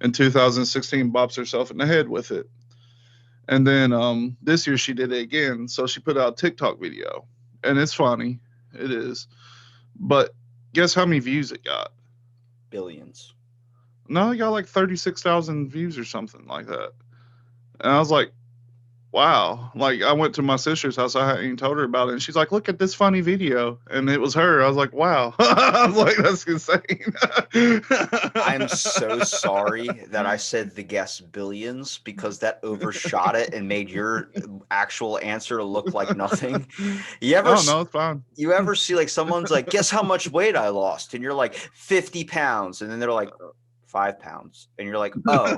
in 2016, bops herself in the head with it, and then this year she did it again. So she put out a TikTok video, and it's funny. It is, but guess how many views it got? Billions. No, it got like 36,000 views or something like that. And I was like, wow. Like I went to my sister's house. I hadn't even told her about it. And she's like, look at this funny video. And it was her. I was like, wow. I was like, that's insane. I'm so sorry that I said the guess billions because that overshot it and made your actual answer look like nothing. You ever Oh, no, it's fine. you ever see like someone's like, guess how much weight I lost? And you're like 50 pounds. And then they're like 5 pounds. And you're like, oh,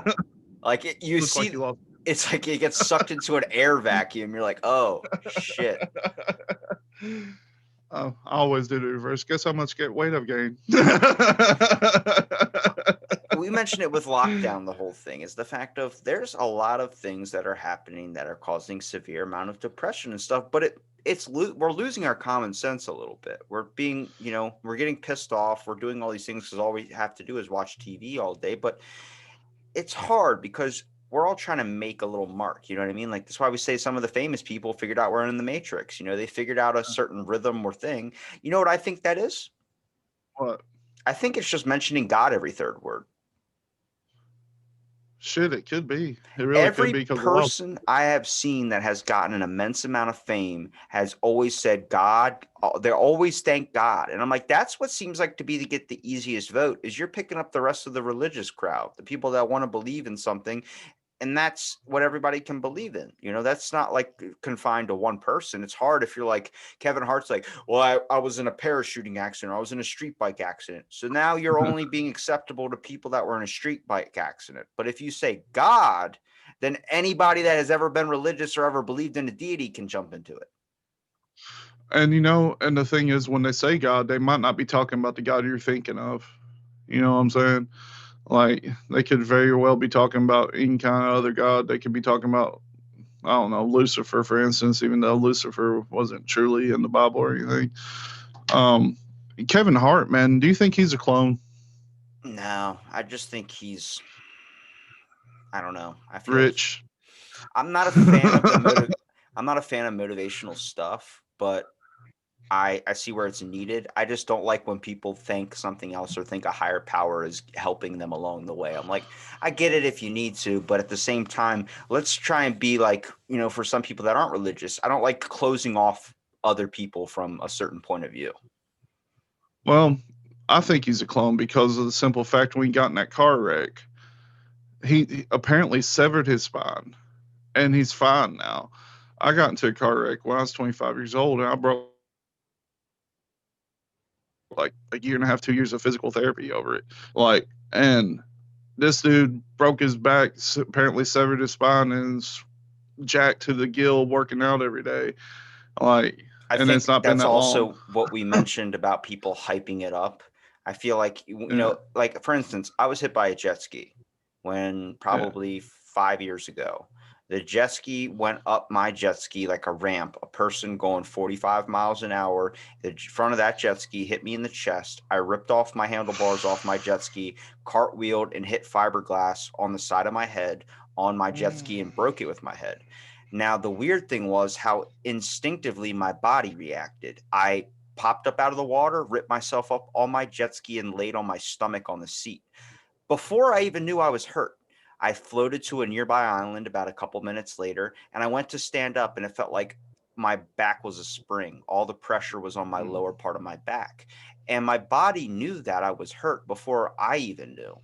like you Look like see, you lost. it's like it gets sucked into an air vacuum. You're like, oh shit. Oh, I always do the reverse. Guess how much weight I've gained? We mentioned it with lockdown. The whole thing is the fact of there's a lot of things that are happening that are causing severe amount of depression and stuff, but we're losing our common sense a little bit. We're being, we're getting pissed off. We're doing all these things because all we have to do is watch TV all day, but it's hard because we're all trying to make a little mark. You know what I mean? Like that's why we say some of the famous people figured out we're in the matrix. They figured out a certain rhythm or thing. You know what I think that is? What? I think it's just mentioning God every third word. Shit, it could be. It really could Every be because a lot of person I have seen that has gotten an immense amount of fame has always said God. They always thank God, and I'm like, that's what seems like to be to get the easiest vote. Is you're picking up the rest of the religious crowd, the people that want to believe in something, and that's what everybody can believe in. That's not like confined to one person. It's hard if you're like Kevin Hart's like, well, I was in a parachuting accident, or I was in a street bike accident. So now you're only being acceptable to people that were in a street bike accident. But if you say God, then anybody that has ever been religious or ever believed in a deity can jump into it. And and the thing is, when they say God, they might not be talking about the God you're thinking of. You know what I'm saying? Like they could very well be talking about any kind of other God. They could be talking about I don't know, Lucifer, for instance, even though Lucifer wasn't truly in the Bible or anything. Um, Kevin Hart, man, do you think he's a clone? No, I just think he's. I don't know. I feel like Rich. I'm not a fan of the motive. I'm not a fan of motivational stuff, but I see where it's needed. I just don't like when people think something else or think a higher power is helping them along the way. I'm like, I get it if you need to, but at the same time, let's try and be like, for some people that aren't religious, I don't like closing off other people from a certain point of view. Well, I think he's a clone because of the simple fact when he got in that car wreck, he apparently severed his spine and he's fine now. I got into a car wreck when I was 25 years old and I broke like a year and a half, 2 years of physical therapy over it. Like, and this dude broke his back, apparently severed his spine, and is jacked to the gill working out every day. Like, I and it's think not been that's that long. also what we mentioned about people hyping it up. I feel like, Yeah, like for instance, I was hit by a jet ski when yeah. probably 5 years ago. The jet ski went up my jet ski like a ramp, a person going 45 miles an hour. The front of that jet ski hit me in the chest. I ripped off my handlebars off my jet ski, cartwheeled, and hit fiberglass on the side of my head on my jet ski and broke it with my head. Now, the weird thing was how instinctively my body reacted. I popped up out of the water, ripped myself up on my jet ski, and laid on my stomach on the seat. Before I even knew I was hurt, I floated to a nearby island about a couple minutes later, and I went to stand up, and it felt like my back was a spring. All the pressure was on my lower part of my back. And my body knew that I was hurt before I even knew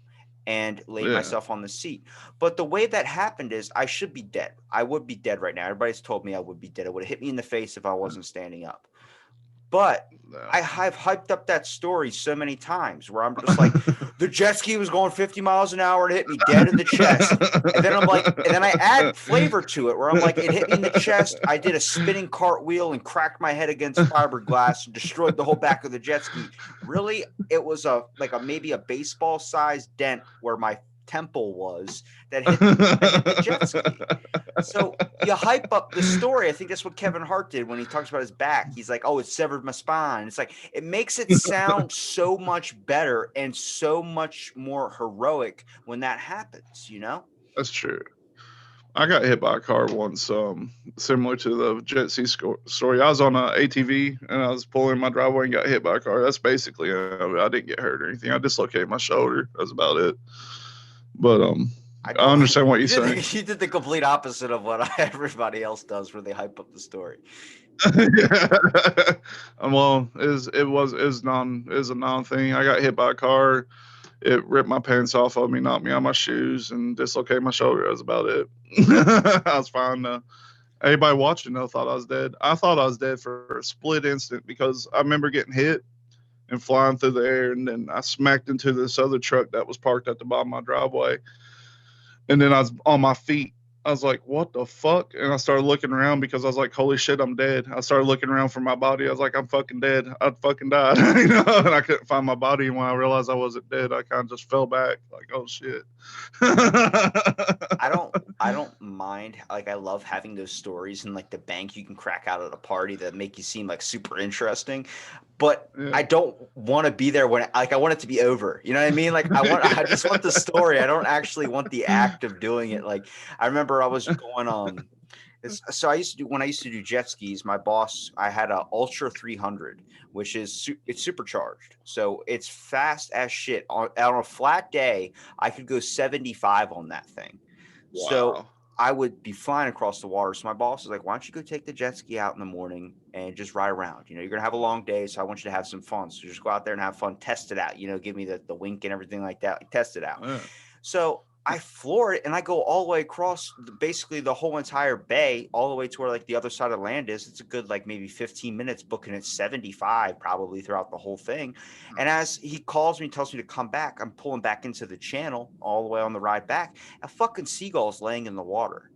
and laid Yeah. myself on the seat. But the way that happened is I should be dead. I would be dead right now. Everybody's told me I would be dead. It would have hit me in the face if I wasn't standing up. But I have hyped up that story so many times where I'm just like, the jet ski was going 50 miles an hour and hit me dead in the chest. And then I'm like, and then I add flavor to it where I'm like, it hit me in the chest. I did a spinning cartwheel and cracked my head against fiberglass and destroyed the whole back of the jet ski. Really, it was maybe a baseball sized dent where my temple was that hit the jet ski. So you hype up the story. I think that's what Kevin Hart did when he talks about his back. He's like, "Oh, it severed my spine." It's like it makes it sound so much better and so much more heroic when that happens. That's true. I got hit by a car once, similar to the jet ski story. I was on a ATV and I was pulling my driveway and got hit by a car. That's basically it. I didn't get hurt or anything. I dislocated my shoulder. That's about it. But I I don't. understand what You you're did saying. the, you did the complete opposite of what everybody else does, where they hype up the story. Yeah. Well, is a non thing. I got hit by a car. It ripped my pants off of me, knocked me out of my shoes, and dislocated my shoulder. That's about it. I was fine. Everybody watching though thought I was dead. I thought I was dead for a split instant because I remember getting hit and flying through the air, and then I smacked into this other truck that was parked at the bottom of my driveway, and then I was on my feet. I was like, what the fuck? And I started looking around because I was like, holy shit, I'm dead. I started looking around for my body. I was like, I'm fucking dead. I'd fucking died. And I couldn't find my body. And when I realized I wasn't dead, I kind of just fell back like, oh shit. I don't mind. Like I love having those stories and like the bank you can crack out at a party that make you seem like super interesting. But Yeah. I don't want to be there when I want it to be over. You know what I mean? Like I just want the story. I don't actually want the act of doing it. Like I remember I was going so I used to do when I used to do jet skis, my boss, I had a Ultra 300, which is it's supercharged. So it's fast as shit. On a flat day, I could go 75 on that thing. So Wow. I would be flying across the water. So my boss was like, "Why don't you go take the jet ski out in the morning and just ride around? You're gonna have a long day, so I want you to have some fun. So just go out there and have fun, test it out. Give me the wink and everything like that. Like, test it out." Yeah. So I floor it and I go all the way across basically the whole entire bay, all the way to where like the other side of land is. It's a good like maybe 15 minutes booking at 75 probably throughout the whole thing. And as he calls me, tells me to come back, I'm pulling back into the channel all the way on the ride back. A fucking seagull is laying in the water.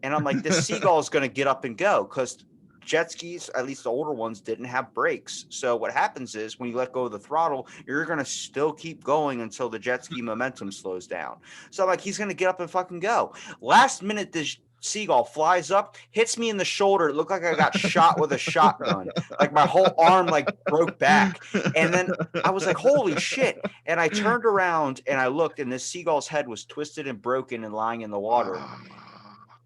And I'm like, this seagull is going to get up and go because jet skis, at least the older ones, didn't have brakes. So what happens is when you let go of the throttle, you're going to still keep going until the jet ski momentum slows down. So I'm like, he's going to get up and fucking go. Last minute, this seagull flies up, hits me in the shoulder. It looked like I got shot with a shotgun. Like my whole arm like broke back. And then I was like, holy shit. And I turned around and I looked, and this seagull's head was twisted and broken and lying in the water.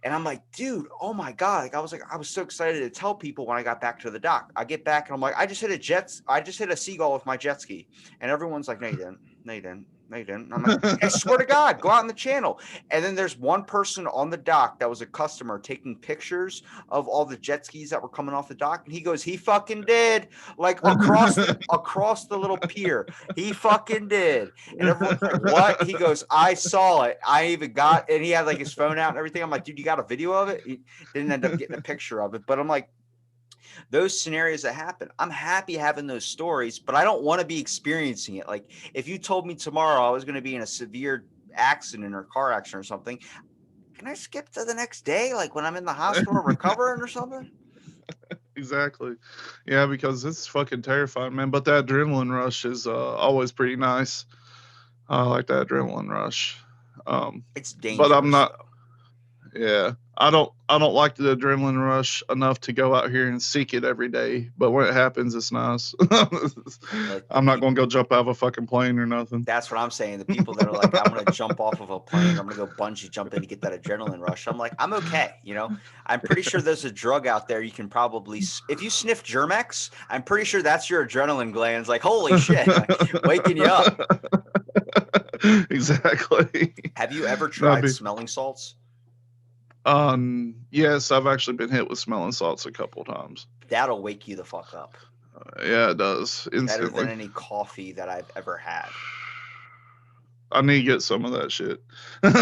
And I'm like, dude, oh my God. Like I was so excited to tell people when I got back to the dock. I get back and I'm like, I just hit a seagull with my jet ski. And everyone's like, no, you didn't. No, you didn't. No, you didn't. And I'm like, I swear to God, go out in the channel. And then there's one person on the dock that was a customer taking pictures of all the jet skis that were coming off the dock. And he goes, he fucking did. Like across the little pier. He fucking did. And everyone's like, what? He goes, I saw it. I even got, and he had like his phone out and everything. I'm like, dude, you got a video of it? He didn't end up getting a picture of it. But I'm like, those scenarios that happen, I'm happy having those stories, but I don't want to be experiencing it. Like if you told me tomorrow I was going to be in a severe accident or car accident or something, can I skip to the next day? Like when I'm in the hospital recovering or something? Exactly. Yeah, because it's fucking terrifying, man. But that adrenaline rush is always pretty nice. I like that adrenaline rush. It's But I'm dangerous not. though. Yeah, I don't like the adrenaline rush enough to go out here and seek it every day. But when it happens, it's nice. Like the I'm not gonna people, go jump out of a fucking plane or nothing. that's what I'm saying. The people that are like, I'm going to jump off of a plane, I'm going to go bungee jumping to get that adrenaline rush. I'm like, I'm okay. You know, I'm pretty sure there's a drug out there you can probably, if you sniff Germex, I'm pretty sure that's your adrenaline glands. Like, holy shit, like, waking you up. Exactly. Have you ever That'd tried be. smelling salts? Yes, I've actually been hit with smelling salts a couple times. That'll wake you the fuck up. Yeah, it does Better than instantly. any coffee that I've ever had. I need to get some of that shit. Where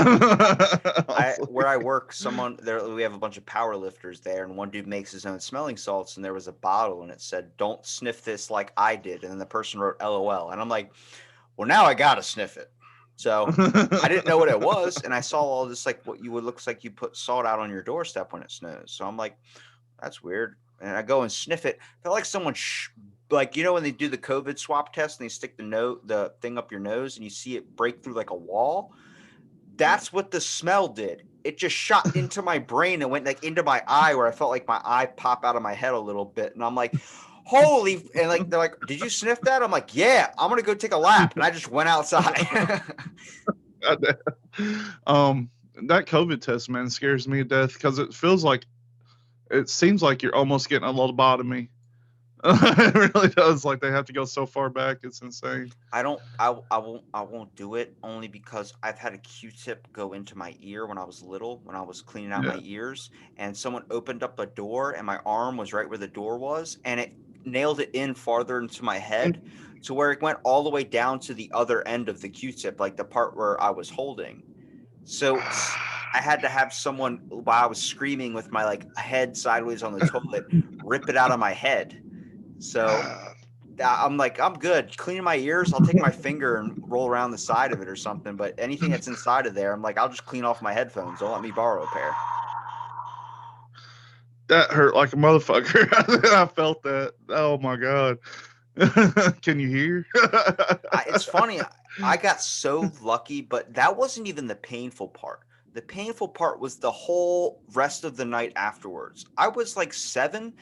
Honestly. I work, someone there, we have a bunch of power lifters there, and one dude makes his own smelling salts, and there was a bottle, and it said, "Don't sniff this like I did," and then the person wrote "LOL," and I'm like, well, now I gotta sniff it. So I didn't know what it was, and I saw all this like what you would looks like you put salt out on your doorstep when it snows. So I'm like, that's weird. And I go and sniff it. I felt like someone like you know when they do the COVID swab test and they stick the thing up your nose and you see it break through like a wall. That's what the smell did. It just shot into my brain and went like into my eye where I felt like my eye pop out of my head a little bit. And I'm like, holy, and like they're like, did you sniff that? I'm like, yeah, I'm gonna go take a lap. And I just went outside. That COVID test, man, scares me to death because it seems like you're almost getting a lobotomy. It really does. Like they have to go so far back. It's insane. I won't do it only because I've had a Q-tip go into my ear when I was little, when I was cleaning out my Yeah. ears, and someone opened up a door and my arm was right where the door was, and it nailed it in farther into my head to where it went all the way down to the other end of the Q-tip, like the part where I was holding. So I had to have someone while I was screaming with my like head sideways on the toilet, rip it out of my head. So I'm like, I'm good. Cleaning my ears, I'll take my finger and roll around the side of it or something. But anything that's inside of there, I'm like, I'll just clean off my headphones. Don't let me borrow a pair. That hurt like a motherfucker. I felt that. Oh my god. Can you hear? It's funny. I got so lucky, but that wasn't even the painful part. The painful part was the whole rest of the night afterwards. I was like 7.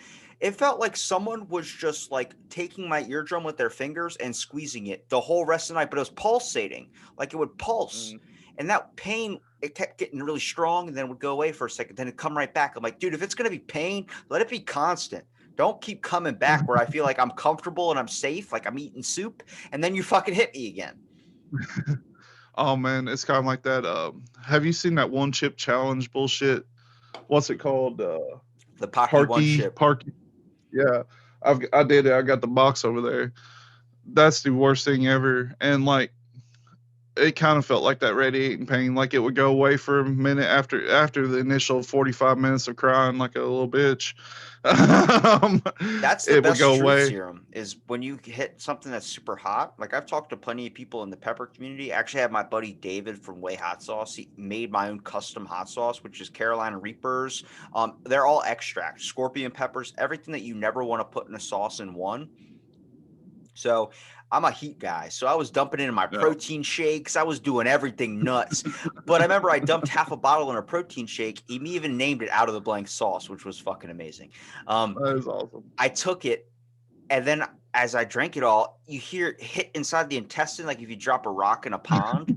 It felt like someone was just like taking my eardrum with their fingers and squeezing it the whole rest of the night, but it was pulsating, like it would pulse. And that pain, it kept getting really strong and then it would go away for a second, then it'd come right back. I'm like, dude, if it's going to be pain, let it be constant. Don't keep coming back where I feel like I'm comfortable and I'm safe, like I'm eating soup, and then you fucking hit me again. Oh man, it's kind of like that. Have you seen that one chip challenge bullshit? What's it called? The Pocky one chip. Parky. Yeah, I did it. I got the box over there. That's the worst thing ever. And like, it kind of felt like that radiating pain. Like it would go away for a minute after the initial 45 minutes of crying like a little bitch. That's the It would best go truth away. serum is when you hit something that's super hot. Like I've talked to plenty of people in the pepper community. I actually have my buddy David from Way Hot Sauce. He made my own custom hot sauce, which is Carolina Reapers. They're all extract, scorpion peppers, everything that you never want to put in a sauce in one. So I'm a heat guy. So I was dumping it in my Yeah, protein shakes. I was doing everything nuts. But I remember I dumped half a bottle in a protein shake. He even named it Out of the Blank Sauce, which was fucking amazing. that is awesome. I took it, and then as I drank it all, you hear it hit inside the intestine like if you drop a rock in a pond.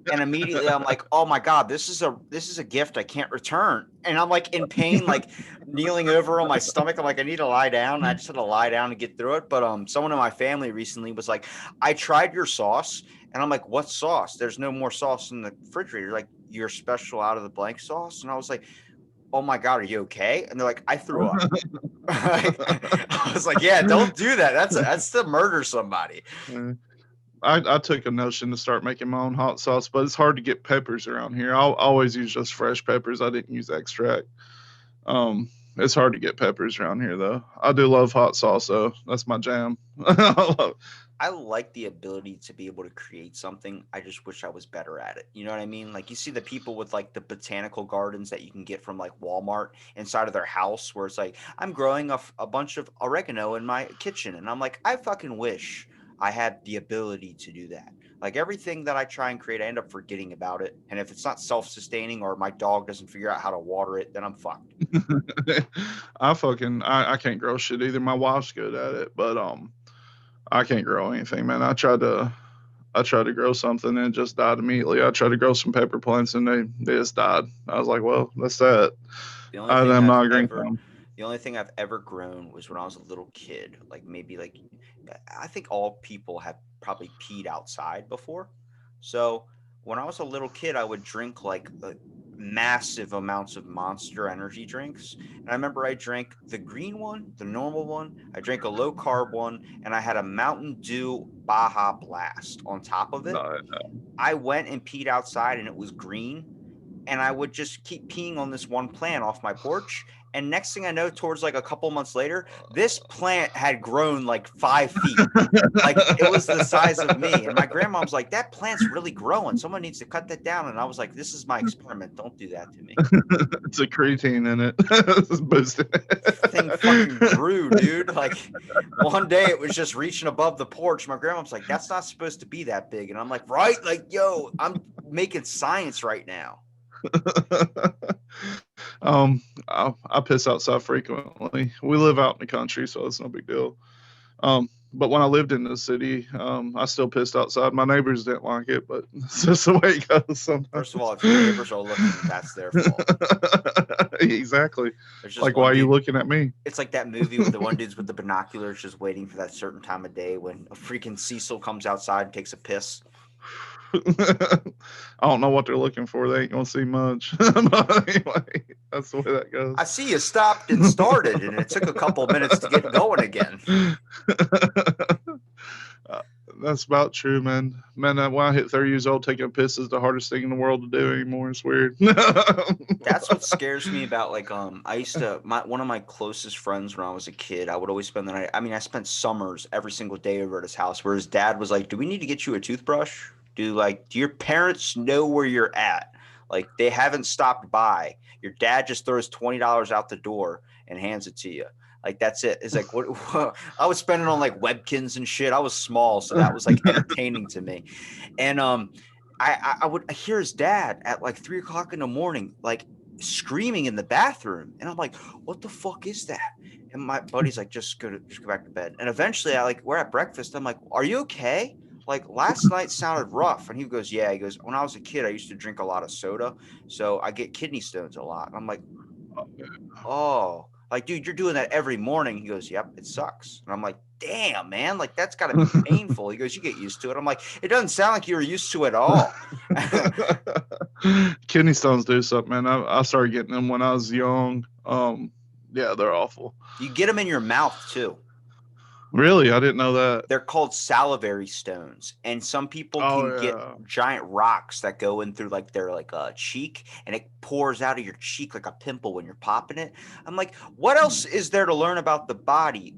And immediately I'm like, oh my God, this is a gift I can't return. And I'm like in pain, like kneeling over on my stomach. I'm like, I need to lie down. I just had to lie down and get through it. But someone in my family recently was like, I tried your sauce. And I'm like, what sauce? There's no more sauce in the refrigerator. Like, your special Out of the Blank sauce. And I was like, oh my God, are you okay? And they're like, I threw up. I was like, yeah, don't do that. That's to murder somebody. Yeah. I took a notion to start making my own hot sauce, but it's hard to get peppers around here. I'll always use just fresh peppers. I didn't use extract. It's hard to get peppers around here, though. I do love hot sauce, though. That's my jam. I like the ability to be able to create something. I just wish I was better at it. You know what I mean? Like, you see the people with like the botanical gardens that you can get from like Walmart inside of their house, where it's like, I'm growing a bunch of oregano in my kitchen. And I'm like, I fucking wish I had the ability to do that. Like, everything that I try and create, I end up forgetting about it. And if it's not self-sustaining or my dog doesn't figure out how to water it, then I'm fucked. I can't grow shit either. My wife's good at it, but I can't grow anything, man. I tried to grow something and it just died immediately. I tried to grow some pepper plants and they just died. I was like, well, that's that. The only thing I'm I've not a green ever thumb. the only thing I've ever grown was when I was a little kid. Like, maybe like, I think all people have probably peed outside before. So when I was a little kid, I would drink like massive amounts of Monster energy drinks. And I remember I drank the green one, the normal one. I drank a low carb one, and I had a Mountain Dew Baja Blast on top of it. No, I went and peed outside, and it was green, and I would just keep peeing on this one plant off my porch. And next thing I know, towards like a couple months later, this plant had grown like 5 feet. Like, it was the size of me. And my grandmom's like, that plant's really growing. Someone needs to cut that down. And I was like, this is my experiment. Don't do that to me. it's a creatine in it. It's boosted. Thing fucking grew, dude. Like, one day it was just reaching above the porch. My grandmom's like, that's not supposed to be that big. And I'm like, right? Like, yo, I'm making science right now. I piss outside frequently. We live out in the country, so it's no big deal. But when I lived in the city, I still pissed outside. My neighbors didn't like it, but it's just the way it goes sometimes. First of all, if your neighbors are looking, that's their fault. Exactly. There's just Like, one why are you dude. looking at me? It's like that movie with the one dudes with the binoculars just waiting for that certain time of day when a freaking Cecil comes outside and takes a piss. I don't know what they're looking for. They ain't gonna see much. But anyway, that's the way that goes. I see you stopped and started, and it took a couple minutes to get going again. Uh, That's about true, man. Man, when I hit 30 years old, taking a piss is the hardest thing in the world to do anymore. It's weird. That's what scares me about, like, I used to, one of my closest friends when I was a kid, I would always spend the night. I mean, I spent summers every single day over at his house, where his dad was like, do we need to get you a toothbrush? Do your parents know where you're at? Like, they haven't stopped by. Your dad just throws $20 out the door and hands it to you. Like, that's it. It's like, what I was spending on like Webkins and shit. I was small, so that was like entertaining to me. And I would hear his dad at like 3 o'clock in the morning, like screaming in the bathroom, and I'm like, what the fuck is that? And my buddy's like, just go back to bed. And eventually, we're at breakfast. I'm like, are you okay? Like, last night sounded rough. And he goes, yeah. He goes, when I was a kid, I used to drink a lot of soda, so I get kidney stones a lot. And I'm like, oh, like, dude, you're doing that every morning. He goes, yep, it sucks. And I'm like, damn, man, like, that's got to be painful. He goes, you get used to it. I'm like, it doesn't sound like you were used to it at all. Kidney stones do something, man. I started getting them when I was young. Yeah, they're awful. You get them in your mouth too. Really? I didn't know that. They're called salivary stones, and some people Oh, can get yeah. giant rocks that go in through like their cheek, and it pours out of your cheek like a pimple when you're popping it. I'm like, what else is there to learn about the body?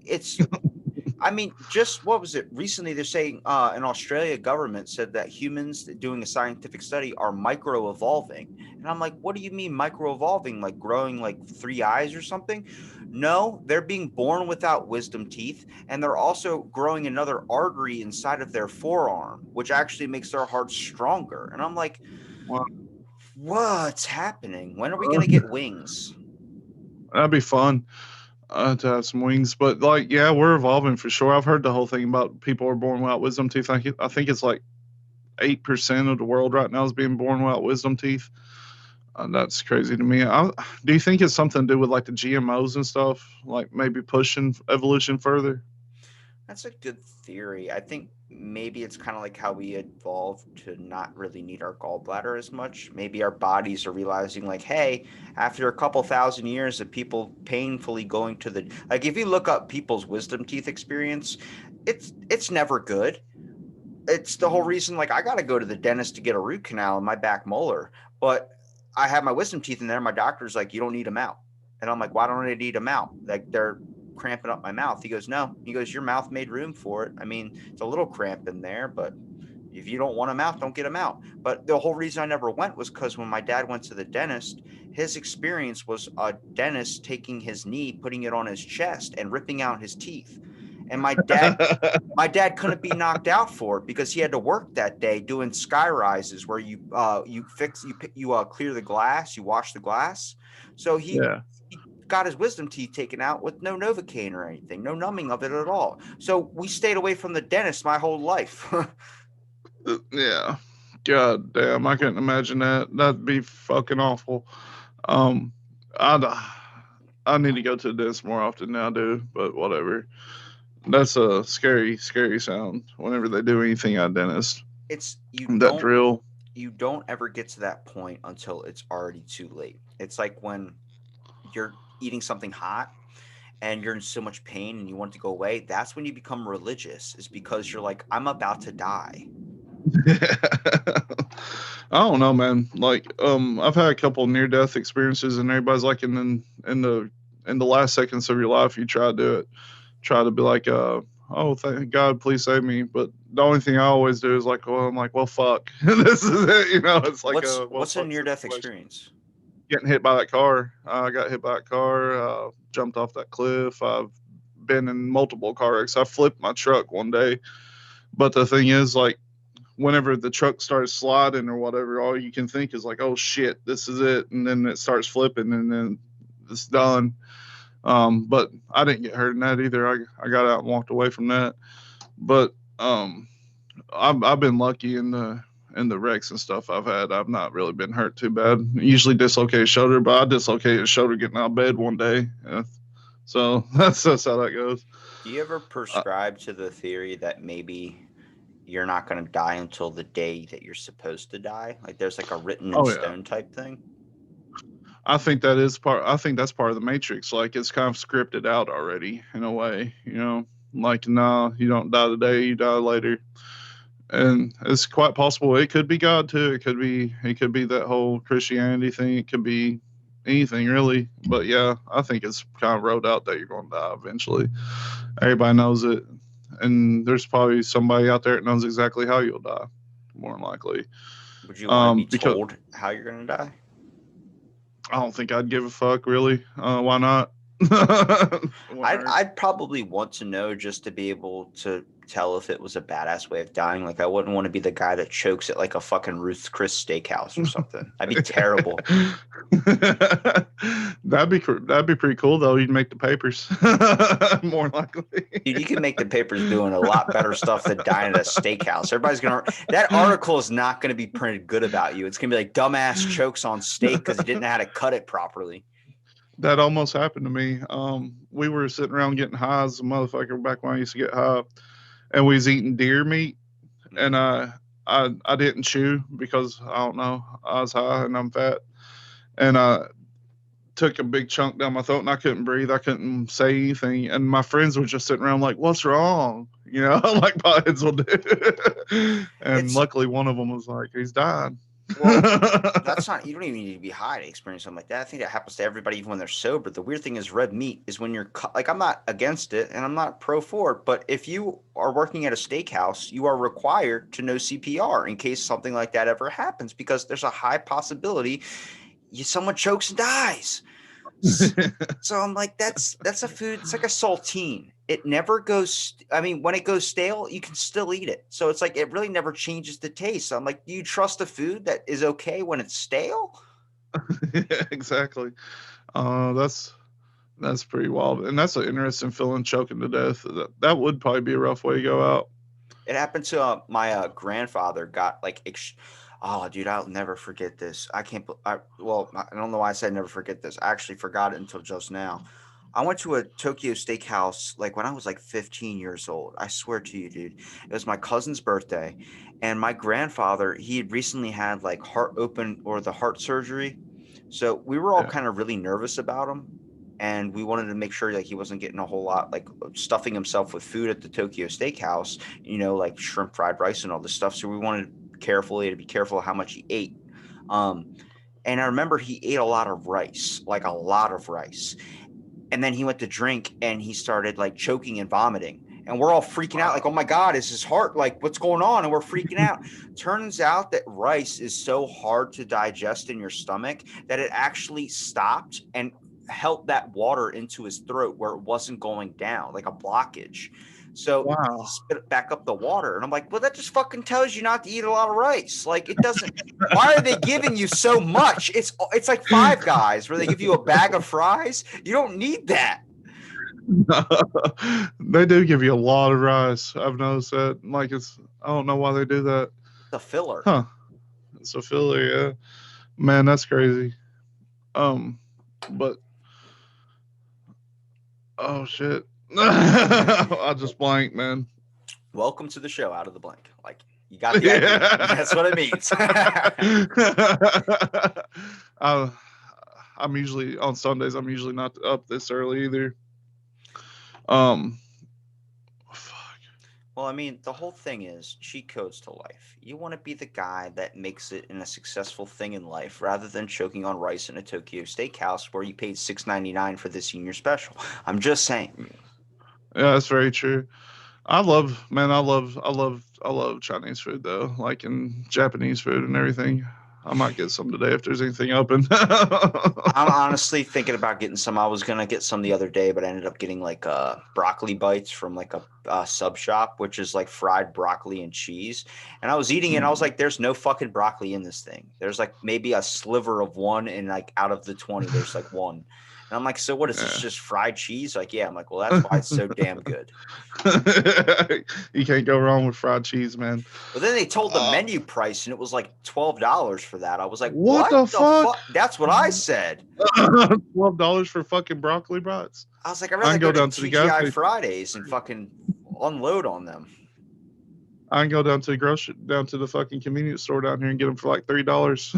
I mean, just what was it? Recently, they're saying in Australia, government said that humans doing a scientific study are micro-evolving. And I'm like, what do you mean micro-evolving? Like growing like 3 eyes or something? No, they're being born without wisdom teeth, and they're also growing another artery inside of their forearm, which actually makes their heart stronger. And I'm like, Wow. what's happening? When are we going to get wings? That'd be fun to have some wings. But like, yeah, we're evolving for sure. I've heard the whole thing about people are born without wisdom teeth. I think it's like 8% of the world right now is being born without wisdom teeth. That's crazy to me. Do you think it's something to do with like the GMOs and stuff, like maybe pushing evolution further? That's a good theory. I think maybe it's kind of like how we evolved to not really need our gallbladder as much. Maybe our bodies are realizing, like, hey, after a couple thousand years of people painfully going to the like, if you look up people's wisdom teeth experience, it's never good. It's the whole reason, like, I got to go to the dentist to get a root canal in my back molar, but I have my wisdom teeth in there. My doctor's like, you don't need them out. And I'm like, why don't I need them out? Like, they're cramping up my mouth. He goes, no. He goes, your mouth made room for it. I mean, it's a little cramp in there, but if you don't want them out, don't get them out. But the whole reason I never went was because when my dad went to the dentist, his experience was a dentist taking his knee, putting it on his chest, and ripping out his teeth. And my dad couldn't be knocked out for it because he had to work that day doing sky rises where you clear the glass, you wash the glass. So Yeah. he got his wisdom teeth taken out with no Novocaine or anything, no numbing of it at all. So we stayed away from the dentist my whole life. Yeah. God damn, I couldn't imagine that. That'd be fucking awful. Um, I'd, I need to go to the dentist more often now, dude. But whatever. That's a scary, scary sound whenever they do anything at dentist. it's you That don't drill. you don't ever get to that point until it's already too late. It's like when you're eating something hot and you're in so much pain and you want it to go away. That's when you become religious, is because you're like, I'm about to die. I don't know, man. Like, I've had a couple near death experiences, and everybody's like, in the last seconds of your life, you try to do it. Try to be like, oh, thank God, please save me. But the only thing I always do is like, well, I'm like, well, fuck, this is it. It's like What's a well, what's a fuck near death situation. experience? Getting hit by that car. I got hit by a car. Jumped off that cliff. I've been in multiple car wrecks. I flipped my truck one day. But the thing is, like, whenever the truck starts sliding or whatever, all you can think is like, "Oh shit, this is it," and then it starts flipping, and then it's done. But I didn't get hurt in that either. I got out and walked away from that. But I've been lucky in the wrecks and stuff I've had. I've not really been hurt too bad. Usually dislocated shoulder, but I dislocated shoulder getting out of bed one day. So that's how that goes. Do you ever Uh, prescribe to the theory that maybe you're not going to die until the day that you're supposed to die? Like there's like a written in oh yeah. stone type thing? I think that is part. I think that's part of the matrix. Like it's kind of scripted out already in a way. Like no, you don't die today, you die later, and it's quite possible it could be God too. It could be that whole Christianity thing. It could be anything really. But yeah, I think it's kind of wrote out that you're going to die eventually. Everybody knows it, and there's probably somebody out there that knows exactly how you'll die, more than likely. Would you want to be Because told how you're going to die? I don't think I'd give a fuck really. Why not? Won't I'd, hurt. I'd probably want to know just to be able to tell if it was a badass way of dying. Like I wouldn't want to be the guy that chokes at like a fucking Ruth's Chris steakhouse or something. That'd be terrible. That'd be pretty cool though. You'd make the papers more likely. Dude, you can make the papers doing a lot better stuff than dying at a steakhouse. Everybody's gonna that article is not gonna be printed good about you. It's gonna be like dumbass chokes on steak because he didn't know how to cut it properly. That almost happened to me. We were sitting around getting high as a motherfucker back when I used to get high, and we was eating deer meat, and Mm. I didn't chew because I don't know, I was high and I'm fat, and I took a big chunk down my throat and I couldn't breathe. I couldn't say anything. And my friends were just sitting around like, what's wrong? Like potheads will do. And It's luckily one of them was like, he's dying. well, that's not you don't even need to be high to experience something like that. I think that happens to everybody even when they're sober. The weird thing is red meat is when you're like I'm not against it and I'm not pro for it, but if you are working at a steakhouse, you are required to know CPR in case something like that ever happens because there's a high possibility someone chokes and dies. So I'm like, that's a food. It's like a saltine. It never goes. I mean, when it goes stale, you can still eat it. So it's like it really never changes the taste. So I'm like, do you trust a food that is okay when it's stale? Yeah, exactly. That's pretty wild, and that's an interesting feeling, choking to death. That would probably be a rough way to go out. It happened to my grandfather. Got like, oh, dude, I'll never forget this. I can't. Well, I don't know why I said never forget this. I actually forgot it until just now. I went to a Tokyo steakhouse like when I was like 15 years old. I swear to you, dude. It was my cousin's birthday, and my grandfather, he had recently had like heart open or the heart surgery. So we were all Yeah. kind of really nervous about him, and we wanted to make sure that he wasn't getting a whole lot like stuffing himself with food at the Tokyo steakhouse, like shrimp fried rice and all this stuff. So we wanted carefully to be careful of how much he ate. Um, and I remember he ate a lot of rice, like a lot of rice. And then he went to drink and he started like choking and vomiting. And we're all freaking out, like, oh my God, is his heart like what's going on? And we're freaking out. Turns out that rice is so hard to digest in your stomach that it actually stopped and held that water into his throat where it wasn't going down, like a blockage. So he Wow. spit back up the water. And I'm like, well, that just fucking tells you not to eat a lot of rice. Like, it doesn't. Why are they giving you so much? It's like Five Guys where they give you a bag of fries. You don't need that. They do give you a lot of rice. I've noticed that. Like I don't know why they do that. It's a filler. Huh. It's a filler, yeah. Man, that's crazy. But oh shit. I just blanked, man. Welcome to the show, Out of the Blank. Like, you got the idea. Yeah. That's what it means. I, I'm usually on Sundays. I'm usually not up this early either. Um, fuck. Well, I mean, the whole thing is cheat codes to life. You want to be the guy that makes it in a successful thing in life rather than choking on rice in a Tokyo steakhouse where you paid $6.99 for the senior special. I'm just saying. Yeah, that's very true. I love Chinese food though, like in Japanese food and everything. I might get some today if there's anything open. I'm honestly thinking about getting some. I was gonna get some the other day, but I ended up getting like broccoli bites from like a sub shop, which is like fried broccoli and cheese. And I was eating it, and I was like, "There's no fucking broccoli in this thing. There's like maybe a sliver of one, and like out of the 20, there's like one." And I'm like, "So what is this? Yeah. Just fried cheese?" Like, yeah. I'm like, "Well, that's why it's so damn good." You can't go wrong with fried cheese, man. But then they told the Uh, menu price, and it was like $12 for that. I was like, what "What the the fuck? fuck?" That's what I said. $12 for fucking broccoli bites. I was like, I'd I rather can go go to down to the gas TGI station. Fridays and fucking unload on them. I can go down to the fucking convenience store down here and get them for like $3.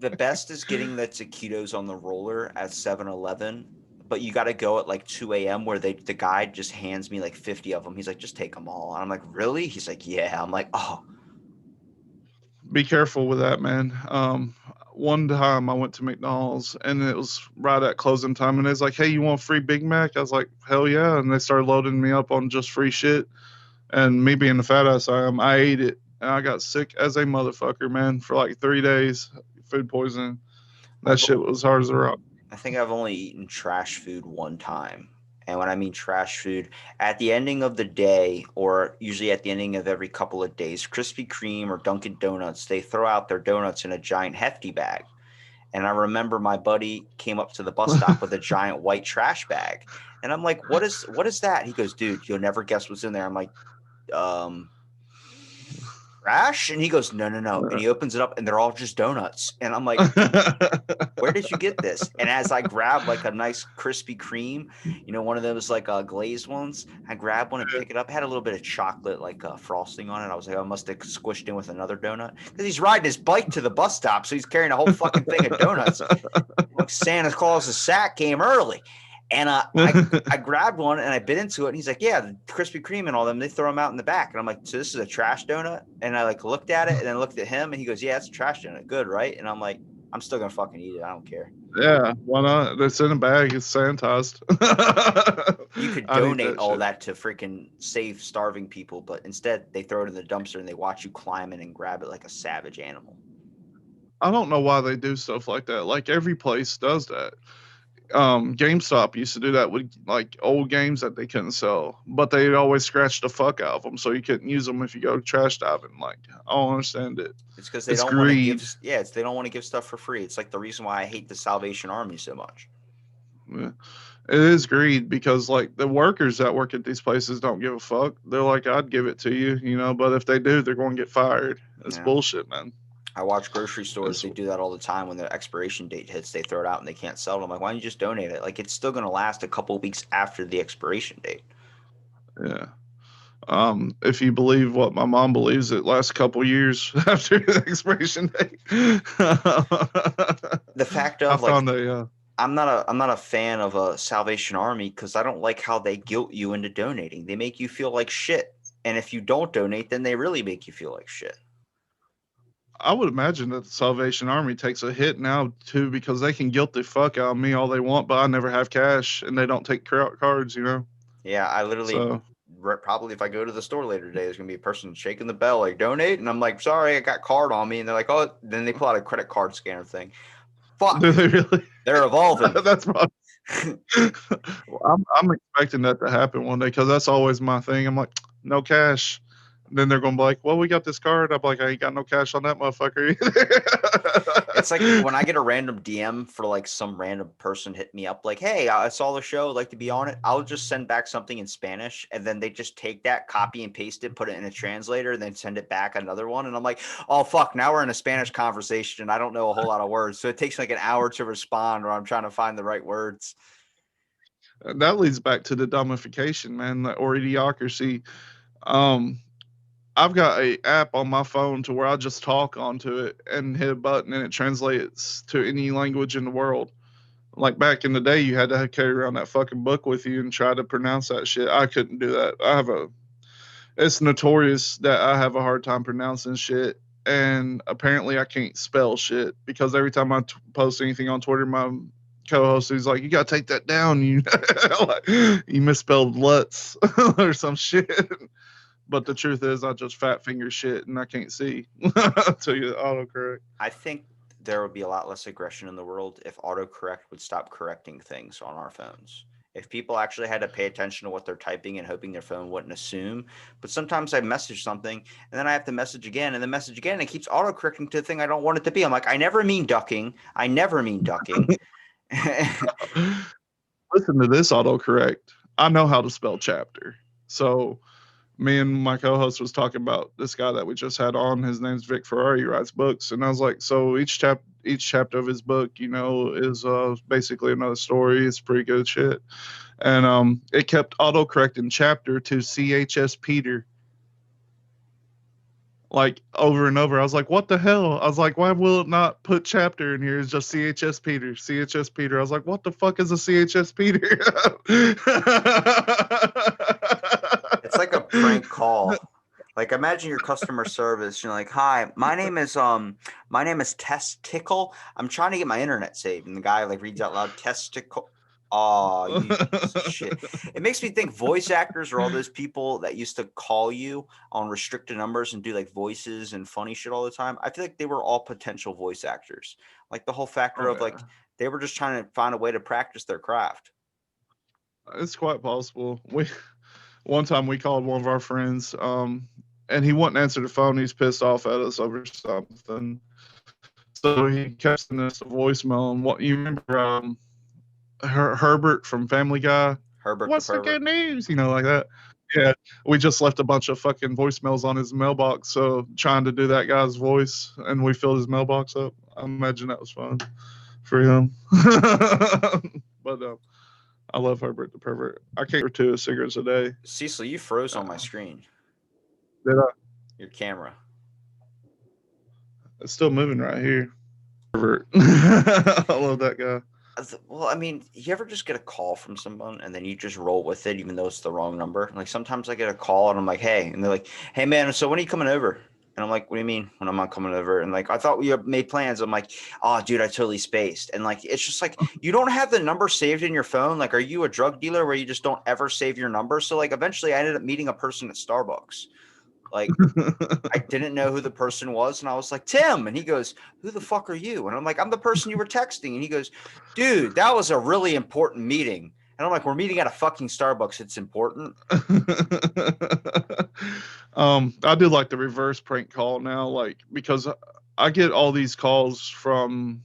The best is getting the taquitos on the roller at 7-Eleven, but you got to go at like 2 a.m. where the guy just hands me like 50 of them. He's like, just take them all. And I'm like, really? He's like, yeah. I'm like, oh, Be careful with that, man. One time I went to McDonald's and it was right at closing time, and it's like, "Hey, you want free Big Mac?" I was like, "Hell yeah!" And they started loading me up on just free shit. And me being the fat ass I am, I ate it, and I got sick as a motherfucker, man, for like 3 days. Food poisoning. That I've shit was hard as a rock. I think I've only eaten trash food one time. And when I mean trash food, at the ending of the day, or usually at the ending of every couple of days, Krispy Kreme or Dunkin' Donuts, they throw out their donuts in a giant hefty bag. And I remember my buddy came up to the bus stop with a giant white trash bag. And I'm like, what is that? He goes, dude, you'll never guess what's in there. I'm like, um, trash? And he goes, no, no, no. And he opens it up and they're all just donuts. And I'm like, where did you get this? And as I grabbed like a nice Krispy Kreme, one of those like glazed ones, I grabbed one and pick it up. It had a little bit of chocolate like frosting on it. I was like, I must have squished in with another donut because he's riding his bike to the bus stop, so he's carrying a whole fucking thing of donuts. Like Santa Claus's sack came early. And I grabbed one and I bit into it. And he's like, yeah, the Krispy Kreme and all them, they throw them out in the back. And I'm like, so this is a trash donut? And I like looked at it and then looked at him and he goes, yeah, it's a trash donut. Good, right? And I'm like, I'm still going to fucking eat it. I don't care. Yeah, why not? It's in a bag. It's sanitized. You could I'd eat donate all shit. that to freaking save starving people, but instead they throw it in the dumpster and they watch you climb in and grab it like a savage animal. I don't know why they do stuff like that. Like every place does that. GameStop used to do that with like old games that they couldn't sell, but they'd always scratch the fuck out of them, so you couldn't use them if you go trash diving. Like, I don't understand it. It's because they It's don't want to give. greed. Yeah, they don't want to give stuff for free. It's like the reason why I hate the Salvation Army so much. Yeah. It is greed because like the workers that work at these places don't give a fuck. They're like, I'd give it to you, you know, but if they do, they're going to get fired. It's Yeah. bullshit, man. I watch grocery stores. It's, They do that all the time. When the expiration date hits, they throw it out and they can't sell it. I'm like, why don't you just donate it? Like, it's still going to last a couple of weeks after the expiration date. yeah. If you believe what my mom believes, it lasts a couple years after the expiration date. The fact I of like, found a I'm not a fan of a Salvation Army because I don't like how they guilt you into donating. They make you feel like shit, and if you don't donate, then they really make you feel like shit. I would imagine that the Salvation Army takes a hit now too because they can guilt the fuck out of me all they want, but I never have cash and they don't take cards, you know. Yeah, I literally So probably if I go to the store later today, there's gonna be a person shaking the bell like donate, and I'm like, sorry, I got card on me, and they're like, oh, then they pull out a credit card scanner thing. do Fuck, they really? they're evolving. That's probably. Well, I'm expecting that to happen one day because that's always my thing. I'm like, no cash. Then they're gonna be like, well, we got this card. I'm like, I ain't got no cash on that motherfucker It's like either. when I get a random DM for like some random person hit me up like, hey, I saw the show, I'd like to be on it. I'll just send back something in Spanish, and then they just take that, copy and paste it, put it in a translator, and then send it back another one. And I'm like, oh fuck, now we're in a Spanish conversation and I don't know a whole lot of words. So it takes like an hour to respond, or I'm trying to find the right words. That leads back to the dumbification, man, or idiocracy. Um, I've got a app on my phone to where I just talk onto it and hit a button and it translates to any language in the world. Like back in the day, you had to carry around that fucking book with you and try to pronounce that shit. I couldn't do that. It's notorious that I have a hard time pronouncing shit. And apparently I can't spell shit because every time I post anything on Twitter, my co-host is like, you got to take that down. You, like, you misspelled Lutz or some shit. But the truth is, I just fat finger shit and I can't see until you autocorrect. I think there would be a lot less aggression in the world if autocorrect would stop correcting things on our phones. If people actually had to pay attention to what they're typing and hoping their phone wouldn't assume. But sometimes I message something and then I have to message again and then message again, and it keeps autocorrecting to the thing I don't want it to be. I'm like, I never mean ducking. I never mean ducking. Listen to this autocorrect. I know how to spell chapter. So me and my co-host was talking about this guy that we just had on. His name's Vic Ferrari. He writes books, and I was like, so each chapter of his book, you know, is basically another story. It's pretty good shit, and it kept autocorrecting chapter to CHS Peter, like over and over. I was like, what the hell? I was like, why will it not put chapter in here? It's just CHS Peter, CHS Peter. I was like, what the fuck is a CHS Peter? It's like a prank call. Like imagine your customer service. You're like, "Hi, my name is Testicle. I'm trying to get my internet saved." And the guy like reads out loud, "Testicle." Oh, you piece of shit. It makes me think voice actors are all those people that used to call you on restricted numbers and do like voices and funny shit all the time. I feel like they were all potential voice actors. Like the whole factor Oh, of like yeah. they were just trying to find a way to practice their craft. It's quite possible. We one time we called one of our friends, and he wouldn't answer the phone. He's pissed off at us over something. So he kept sending us a voicemail. And what you remember, Herbert from Family Guy? Herbert the What's the pervert. good news? You know, like that. Yeah, we just left a bunch of fucking voicemails on his mailbox. So trying to do that guy's voice, and we filled his mailbox up. I imagine that was fun for him. But I love Herbert the pervert. I can't get 2 cigarettes a day. Cecil, you froze on my Uh, screen. did I? Your camera. It's still moving right here. Pervert. I love that guy. Well, I mean, you ever just get a call from someone and then you just roll with it, even though it's the wrong number? Like sometimes I get a call and I'm like, hey, and they're like, hey, man, so when are you coming over? And I'm like, what do you mean when I'm not coming over? And like, I thought we had made plans. I'm like, oh, dude, I totally spaced. And like, it's just like, you don't have the number saved in your phone. Like, are you a drug dealer where you just don't ever save your number? So like, eventually I ended up meeting a person at Starbucks. Like, I didn't know who the person was, and I was like, Tim, and he goes, who the fuck are you? And I'm like, I'm the person you were texting. And he goes, dude, that was a really important meeting. And I'm like, we're meeting at a fucking Starbucks. It's important. I do like the reverse prank call now, like, because I get all these calls from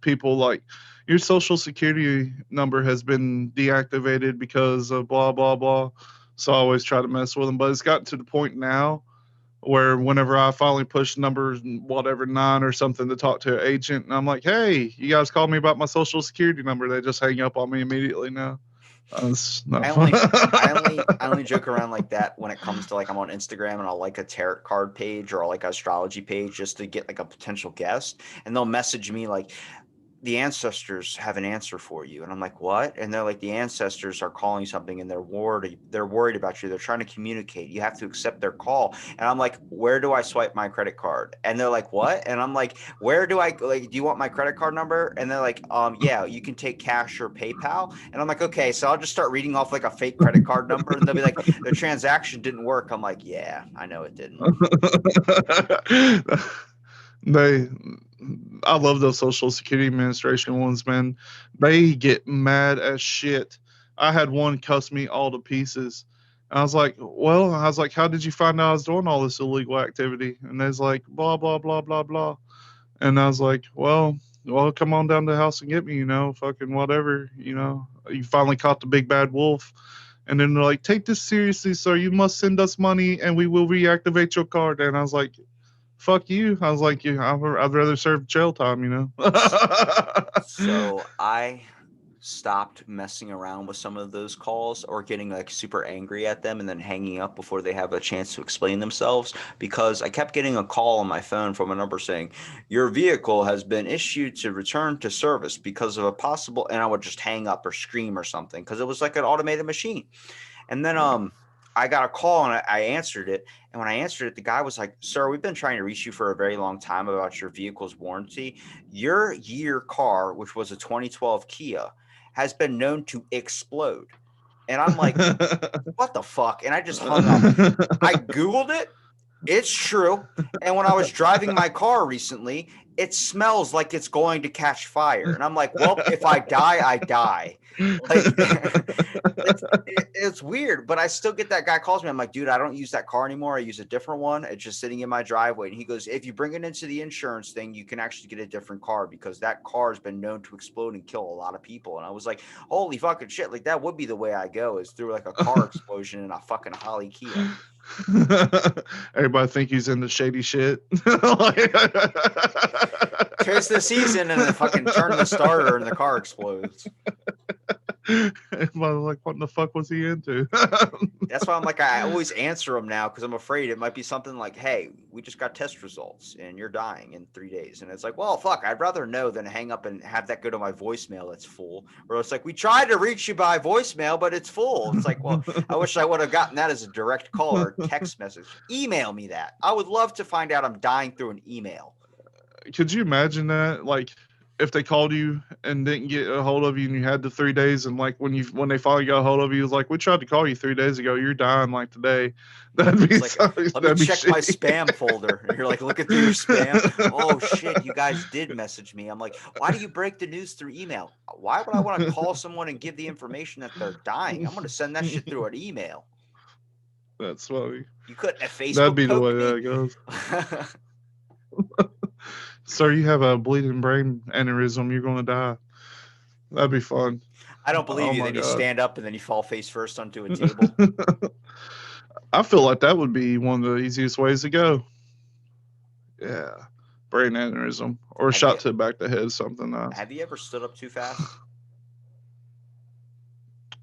people like, your social security number has been deactivated because of blah blah blah. So I always try to mess with them, but it's gotten to the point now where whenever I finally push numbers whatever 9 or something to talk to an agent, and I'm like, hey, you guys called me about my social security number, they just hang up on me immediately now. That's not fun. I only joke around like that when it comes to, like, I'm on Instagram and I'll like a tarot card page or like an astrology page just to get like a potential guest, and they'll message me like, the ancestors have an answer for you. And I'm like, what? And they're like, the ancestors are calling something and they're worried about you. They're trying to communicate. You have to accept their call. And I'm like, where do I swipe my credit card? And they're like, what? And I'm like, where do I, like, do you want my credit card number? And they're like, yeah, you can take cash or PayPal. And I'm like, okay, so I'll just start reading off like a fake credit card number, and they'll be like, the transaction didn't work. I'm like, yeah, I know it didn't. They, I love those Social Security Administration ones, man. They get mad as shit. I had one cuss me all to pieces. I was like, how did you find out I was doing all this illegal activity? And they was like, blah, blah, blah, blah, blah. And I was like, well, come on down to the house and get me, fucking whatever, You finally caught the big bad wolf. And then they're like, take this seriously, sir. You must send us money and we will reactivate your card. And I was like, fuck you. I was like, I'd rather serve jail time, So I stopped messing around with some of those calls or getting like super angry at them and then hanging up before they have a chance to explain themselves, because I kept getting a call on my phone from a number saying, your vehicle has been issued to return to service because of a possible, and I would just hang up or scream or something because it was like an automated machine. And then I got a call and I answered it. And when I answered it, the guy was like, sir, we've been trying to reach you for a very long time about your vehicle's warranty. Your year car, which was a 2012 Kia, has been known to explode. And I'm like, what the fuck? And I just hung up. I Googled it. It's true. And when I was driving my car recently, it smells like it's going to catch fire. And I'm like, well, if I die, I die. Like, it's weird, but I still get that guy calls me. I'm like, dude, I don't use that car anymore. I use a different one. It's just sitting in my driveway. And he goes, if you bring it into the insurance thing, you can actually get a different car because that car has been known to explode and kill a lot of people. And I was like, holy fucking shit. Like, that would be the way I go, is through like a car explosion in a fucking Holly Kia. Everybody think he's into shady shit. Tis the season, and they fucking turn the starter and the car explodes. Everybody like, what the fuck was he into? That's why I'm like, I always answer them now because I'm afraid it might be something like, hey, we just got test results and you're dying in 3 days. And it's like, well, fuck, I'd rather know than hang up and have that go to my voicemail that's full. Or it's like, we tried to reach you by voicemail, but it's full. It's like, well, I wish I would have gotten that as a direct call or text message. Email me that. I would love to find out I'm dying through an email. Could you imagine that? Like, if they called you and didn't get a hold of you and you had the 3 days, and like when they finally got a hold of you, it was like, we tried to call you 3 days ago, you're dying like today. That'd be like, let me check my spam folder. And you're like, looking through your spam. Oh shit, you guys did message me. I'm like, why do you break the news through email? Why would I want to call someone and give the information that they're dying? I'm going to send that shit through an email. That's funny. You couldn't have Facebook. That'd be the way that goes. Sir, you have a bleeding brain aneurysm. You're going to die. That'd be fun. I don't believe you. Then you stand up and then you fall face first onto a table. I feel like that would be one of the easiest ways to go. Yeah. Brain aneurysm. Or shot to the back of the head, something. Have you ever stood up too fast?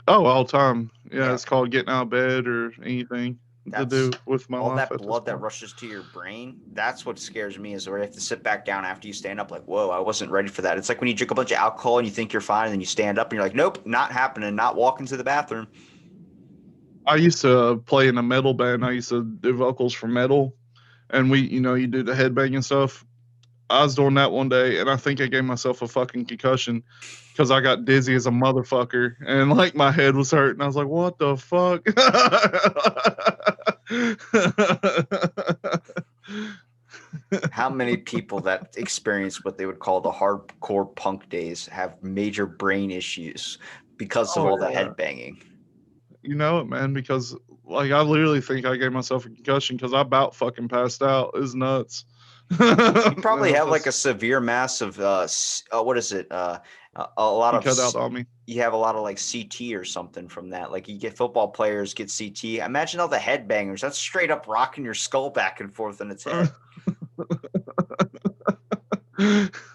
Oh, all the time. Yeah, it's called getting out of bed or anything. To do with my all life. That blood that rushes to your brain, that's what scares me, is where you have to sit back down after you stand up like, whoa, I wasn't ready for that. It's like when you drink a bunch of alcohol and you think you're fine, and then you stand up and you're like, nope, not happening, not walking to the bathroom. I used to play in a metal band. I used to do vocals for metal, and you do the headbang and stuff. I was doing that one day, and I think I gave myself a fucking concussion because I got dizzy as a motherfucker, and like my head was hurting. I was like, what the fuck? How many people that experience what they would call the hardcore punk days have major brain issues because of Oh all the yeah, headbanging? you know it, man. Because like I literally think I gave myself a concussion because I about fucking passed out. It's nuts. You probably No, have like a just severe mass of what is it? A lot he of cut out on me. you have a lot of like CT or something from that. Like you get football players get CT. Imagine all the headbangers. That's straight up rocking your skull back and forth in its head.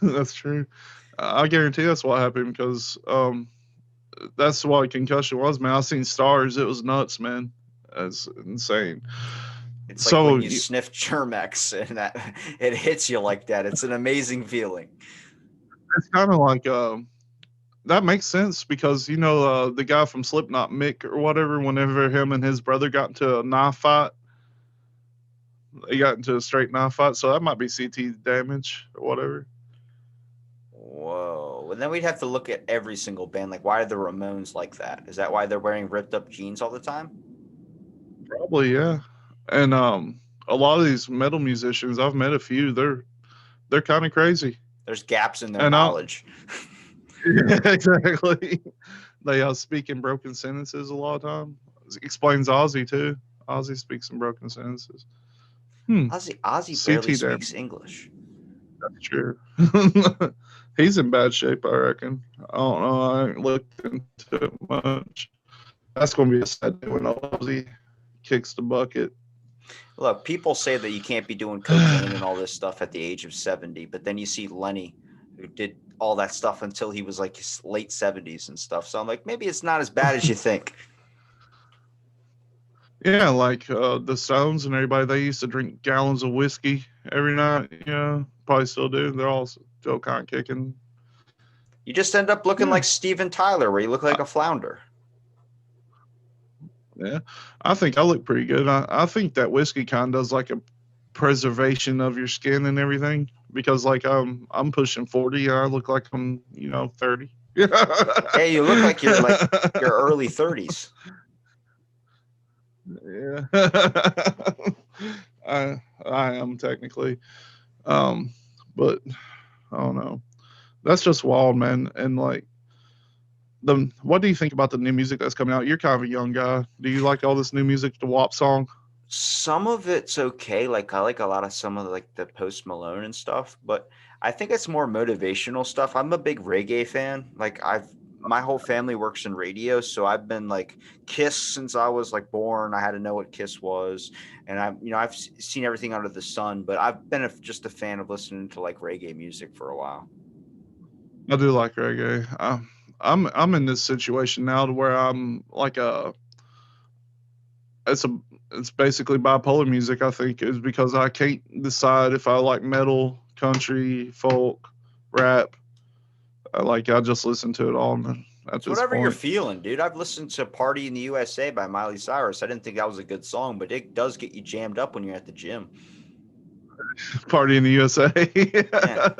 That's true. I guarantee that's what happened because that's what concussion was, man. I seen stars. It was nuts, man. That's insane. It's like So when you sniff Germex and that it hits you like that. It's an amazing feeling. it's kind of like that makes sense because you know the guy from Slipknot, Mick or whatever. Whenever him and his brother got into a knife fight, they got into a straight knife fight. So that might be CT damage or whatever. Whoa. And then we'd have to look at every single band. Like, why are the Ramones like that? Is that why they're wearing ripped up jeans all the time? Probably yeah. And a lot of these metal musicians, I've met a few. They're kind of crazy. There's gaps in their And I knowledge. yeah, exactly. They speak in broken sentences a lot of time. Explains Ozzy too. Ozzy speaks in broken sentences. Ozzy barely CT damage. speaks English. That's true. He's in bad shape, I reckon. I don't know. I ain't looked into it much. That's gonna be a sad day when Ozzy kicks the bucket. Look, people say that you can't be doing cocaine and all this stuff at the age of 70, but then you see Lenny, who did all that stuff until he was like his late 70s and stuff. So I'm like, maybe it's not as bad as you think. Yeah, like the Stones and everybody, they used to drink gallons of whiskey every night. You know, probably still do. They're all still kind of kicking. You just end up looking Yeah, like Steven Tyler, where you look like a flounder. yeah. I think I look pretty good. I think that whiskey kind of does like a preservation of your skin and everything because like I'm pushing 40 and I look like I'm 30. Yeah, you look like you're like your early 30s. Yeah. I am technically. Um, but I don't know. That's just wild, man. And like what do you think about the new music that's coming out? You're kind of a young guy. Do you like all this new music, the WAP song? Some of it's okay. Like I like a lot of some of like the Post Malone and stuff, but I think it's more motivational stuff. I'm a big reggae fan. Like my whole family works in radio, so I've been like Kiss since I was like born. I had to know what Kiss was, and I've seen everything under the sun. But I've been just a fan of listening to like reggae music for a while. I do like reggae. I'm in this situation now to where I'm like it's a it's basically bipolar music. I think is because I can't decide if I like metal, country, folk, rap. I just listen to it all at It's this whatever you're point. feeling, dude. I've listened to "Party in the USA" by Miley Cyrus. I didn't think that was a good song, but it does get you jammed up when you're at the gym. Party in the USA. Yeah.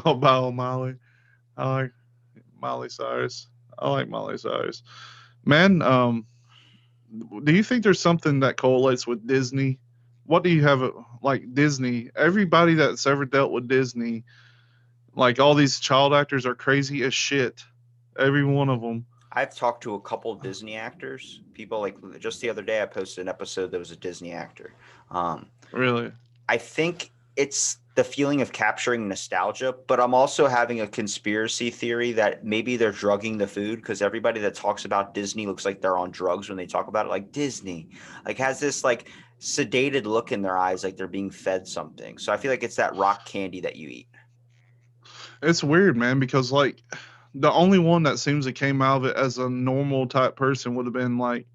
I'll bow Molly. I like Miley Cyrus. I like Miley Cyrus. Man, do you think there's something that correlates with Disney? What do you have like Disney? Everybody that's ever dealt with Disney, like all these child actors are crazy as shit. Every one of them. I've talked to a couple Disney actors. People like just the other day, I posted an episode that was a Disney actor. Um, Really? I think it's the feeling of capturing nostalgia, but I'm also having a conspiracy theory that maybe they're drugging the food because everybody that talks about Disney looks like they're on drugs when they talk about it. Like Disney, like has this like sedated look in their eyes, like they're being fed something. So I feel like it's that rock candy that you eat. It's weird, man, because like the only one that seems to came out of it as a normal type person would have been like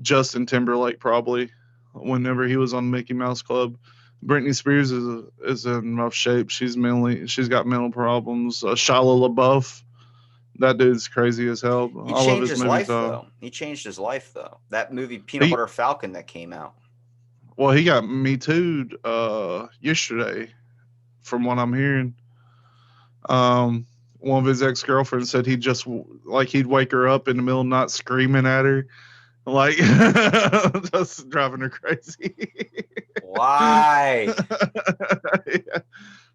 Justin Timberlake, probably, whenever he was on Mickey Mouse Club. Britney Spears is in rough shape. She's got mental problems. Shia LaBeouf, that dude's crazy as hell. He I love changed his his movies life though. though. He changed his life though. That movie Peanut He Butter Falcon that came out. well, he got Me Too yesterday, from what I'm hearing. One of his ex girlfriends said he'd wake her up in the middle of the night screaming at her. like just driving her crazy. Why? Yeah.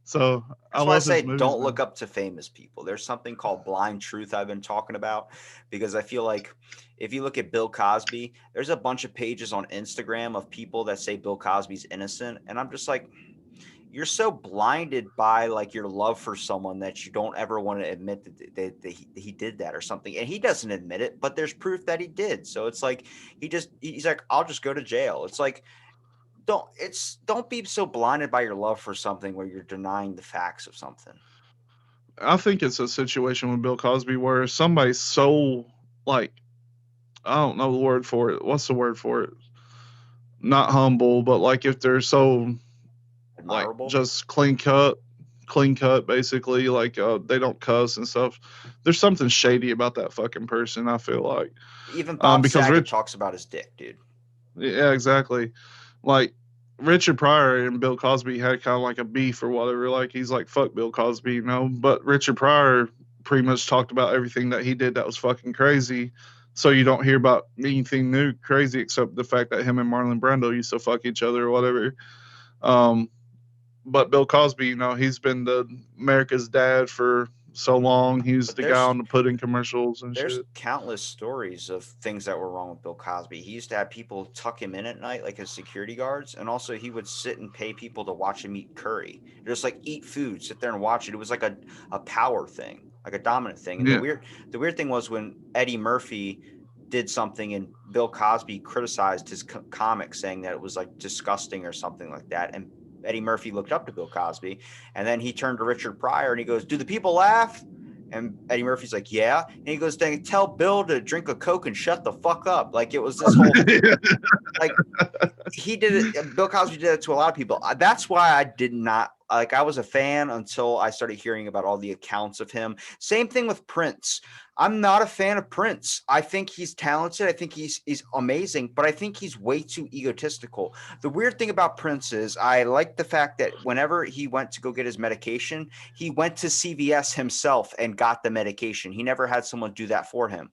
So I That's why I love say his movies, don't man. look up to famous people. There's something called blind truth I've been talking about because I feel like if you look at Bill Cosby, there's a bunch of pages on Instagram of people that say Bill Cosby's innocent. And I'm just like, you're so blinded by like your love for someone that you don't ever want to admit that he did that or something. And he doesn't admit it, but there's proof that he did. So it's like he's like, I'll just go to jail. It's like don't be so blinded by your love for something where you're denying the facts of something. I think it's a situation with Bill Cosby where somebody's so like I don't know the word for it. What's the word for it? Not humble, but like if they're so like Admirable. just clean cut basically, like they don't cuss and stuff. There's something shady about that fucking person, I feel like. Even Bob Because Saget Rich talks about his dick, dude. Yeah, exactly. Like Richard Pryor and Bill Cosby had kind of like a beef or whatever. Like he's like fuck Bill Cosby, you know. But Richard Pryor pretty much talked about everything that he did that was fucking crazy. So you don't hear about anything new crazy except the fact that him and Marlon Brando used to fuck each other or whatever. Um, but Bill Cosby, you know, he's been the America's dad for so long. He's But the guy on the pudding commercials and there's shit. countless stories of things that were wrong with Bill Cosby. He used to have people tuck him in at night, like his security guards, and also he would sit and pay people to watch him eat curry. Just like eat food, sit there and watch it. It was like a power thing, like a dominant thing. And Yeah. the weird thing was when Eddie Murphy did something and Bill Cosby criticized his comic, saying that it was like disgusting or something like that, and Eddie Murphy looked up to Bill Cosby, and then he turned to Richard Pryor and he goes, "Do the people laugh?" And Eddie Murphy's like, "Yeah." And he goes, "Dang, tell Bill to drink a Coke and shut the fuck up." Like it was this whole like he did it. Bill Cosby did it to a lot of people. That's why I did not like. I was a fan until I started hearing about all the accounts of him. Same thing with Prince. I'm not a fan of Prince. I think he's talented. I think he's amazing, but I think he's way too egotistical. The weird thing about Prince is I like the fact that whenever he went to go get his medication, he went to CVS himself and got the medication. He never had someone do that for him.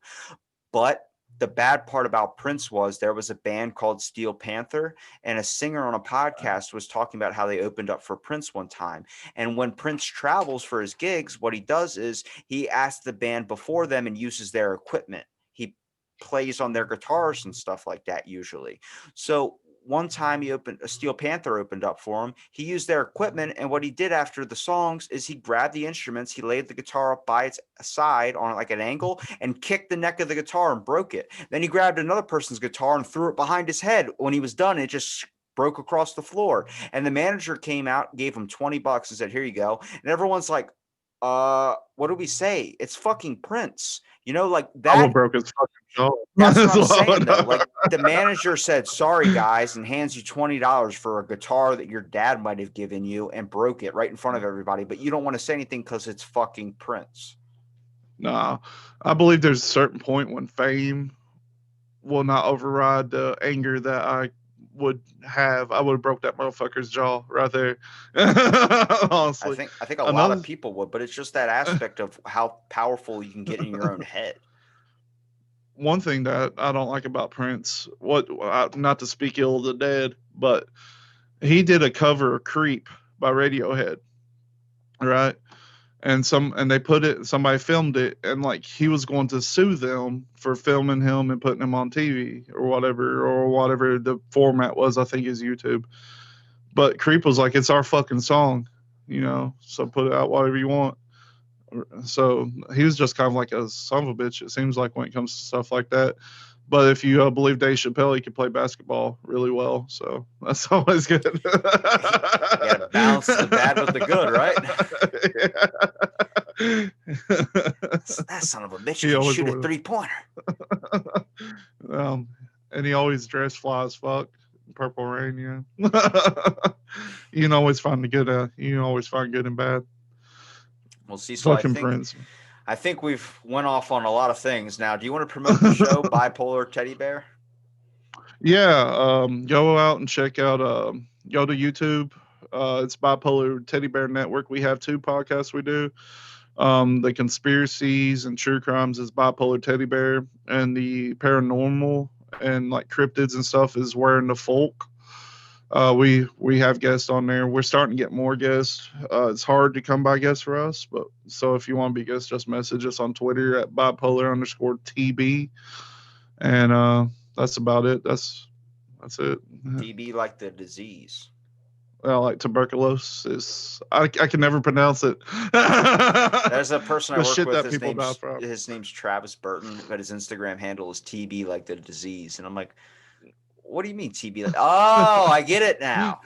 But the bad part about Prince was there was a band called Steel Panther, and a singer on a podcast was talking about how they opened up for Prince one time. And when Prince travels for his gigs, what he does is he asks the band before them and uses their equipment. He plays on their guitars and stuff like that usually. So one time he opened a Steel Panther opened up for him. He used their equipment, and what he did after the songs is he grabbed the instruments, he laid the guitar up by its side on like an angle, and kicked the neck of the guitar and broke it. Then he grabbed another person's guitar and threw it behind his head. When he was done, it just broke across the floor. And the manager came out, gave him $20, and said, "Here you go." And everyone's like, what do we say? It's fucking Prince. You know, like I would that have broke his fucking jaw. that's what That's I'm what I saying though. would. Like the manager said, "Sorry guys," and hands you $20 for a guitar that your dad might have given you and broke it right in front of everybody, but you don't want to say anything because it's fucking Prince. Nah, I believe there's a certain point when fame will not override the anger that I would have. I would have broke that motherfucker's jaw right there. Honestly, I think a lot of another people would, but it's just that aspect of how powerful you can get in your own head. one thing that I don't like about Prince, not to speak ill of the dead, but he did a cover of "Creep" by Radiohead, right? And they put it, somebody filmed it, and like he was going to sue them for filming him and putting him on TV or whatever the format was. I think is YouTube. But Creep was like, it's our fucking song, you know, so put it out whatever you want. So he was just kind of like a son of a bitch, it seems like, when it comes to stuff like that. But if you believe Dave Chappelle, he can play basketball really well. So that's always good. You got to balance the bad with the good, right? That son of a bitch He can always shoot a wore 3-pointer. um, and he always dressed fly as fuck. Purple Rain, yeah. You can always find the good. You can always find good and bad. Well, Cecil, Fucking Prince. I think we've went off on a lot of things. Now, do you want to promote the show Bipolar Teddy Bear? Yeah, go out and check out. Go to YouTube. It's Bipolar Teddy Bear Network. We have two podcasts we do. The conspiracies and true crimes is Bipolar Teddy Bear, and the paranormal and like cryptids and stuff is Where in the Folk. We have guests on there. We're starting to get more guests. It's hard to come by guests for us, but so if you want to be guests, just message us on Twitter at bipolar_TB, and that's about it. That's it. TB like the disease. Like tuberculosis. I can never pronounce it. There's a person I The work shit with. that people die from. His name's Travis Burton, but his Instagram handle is TB like the disease. And I'm like, what do you mean TB? Like, oh, I get it now.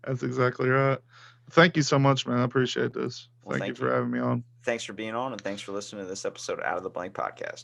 That's exactly right. Thank you so much, man. I appreciate this. Well, Thank you for having me on. Thanks for being on, and thanks for listening to this episode of Out of the Blank podcast.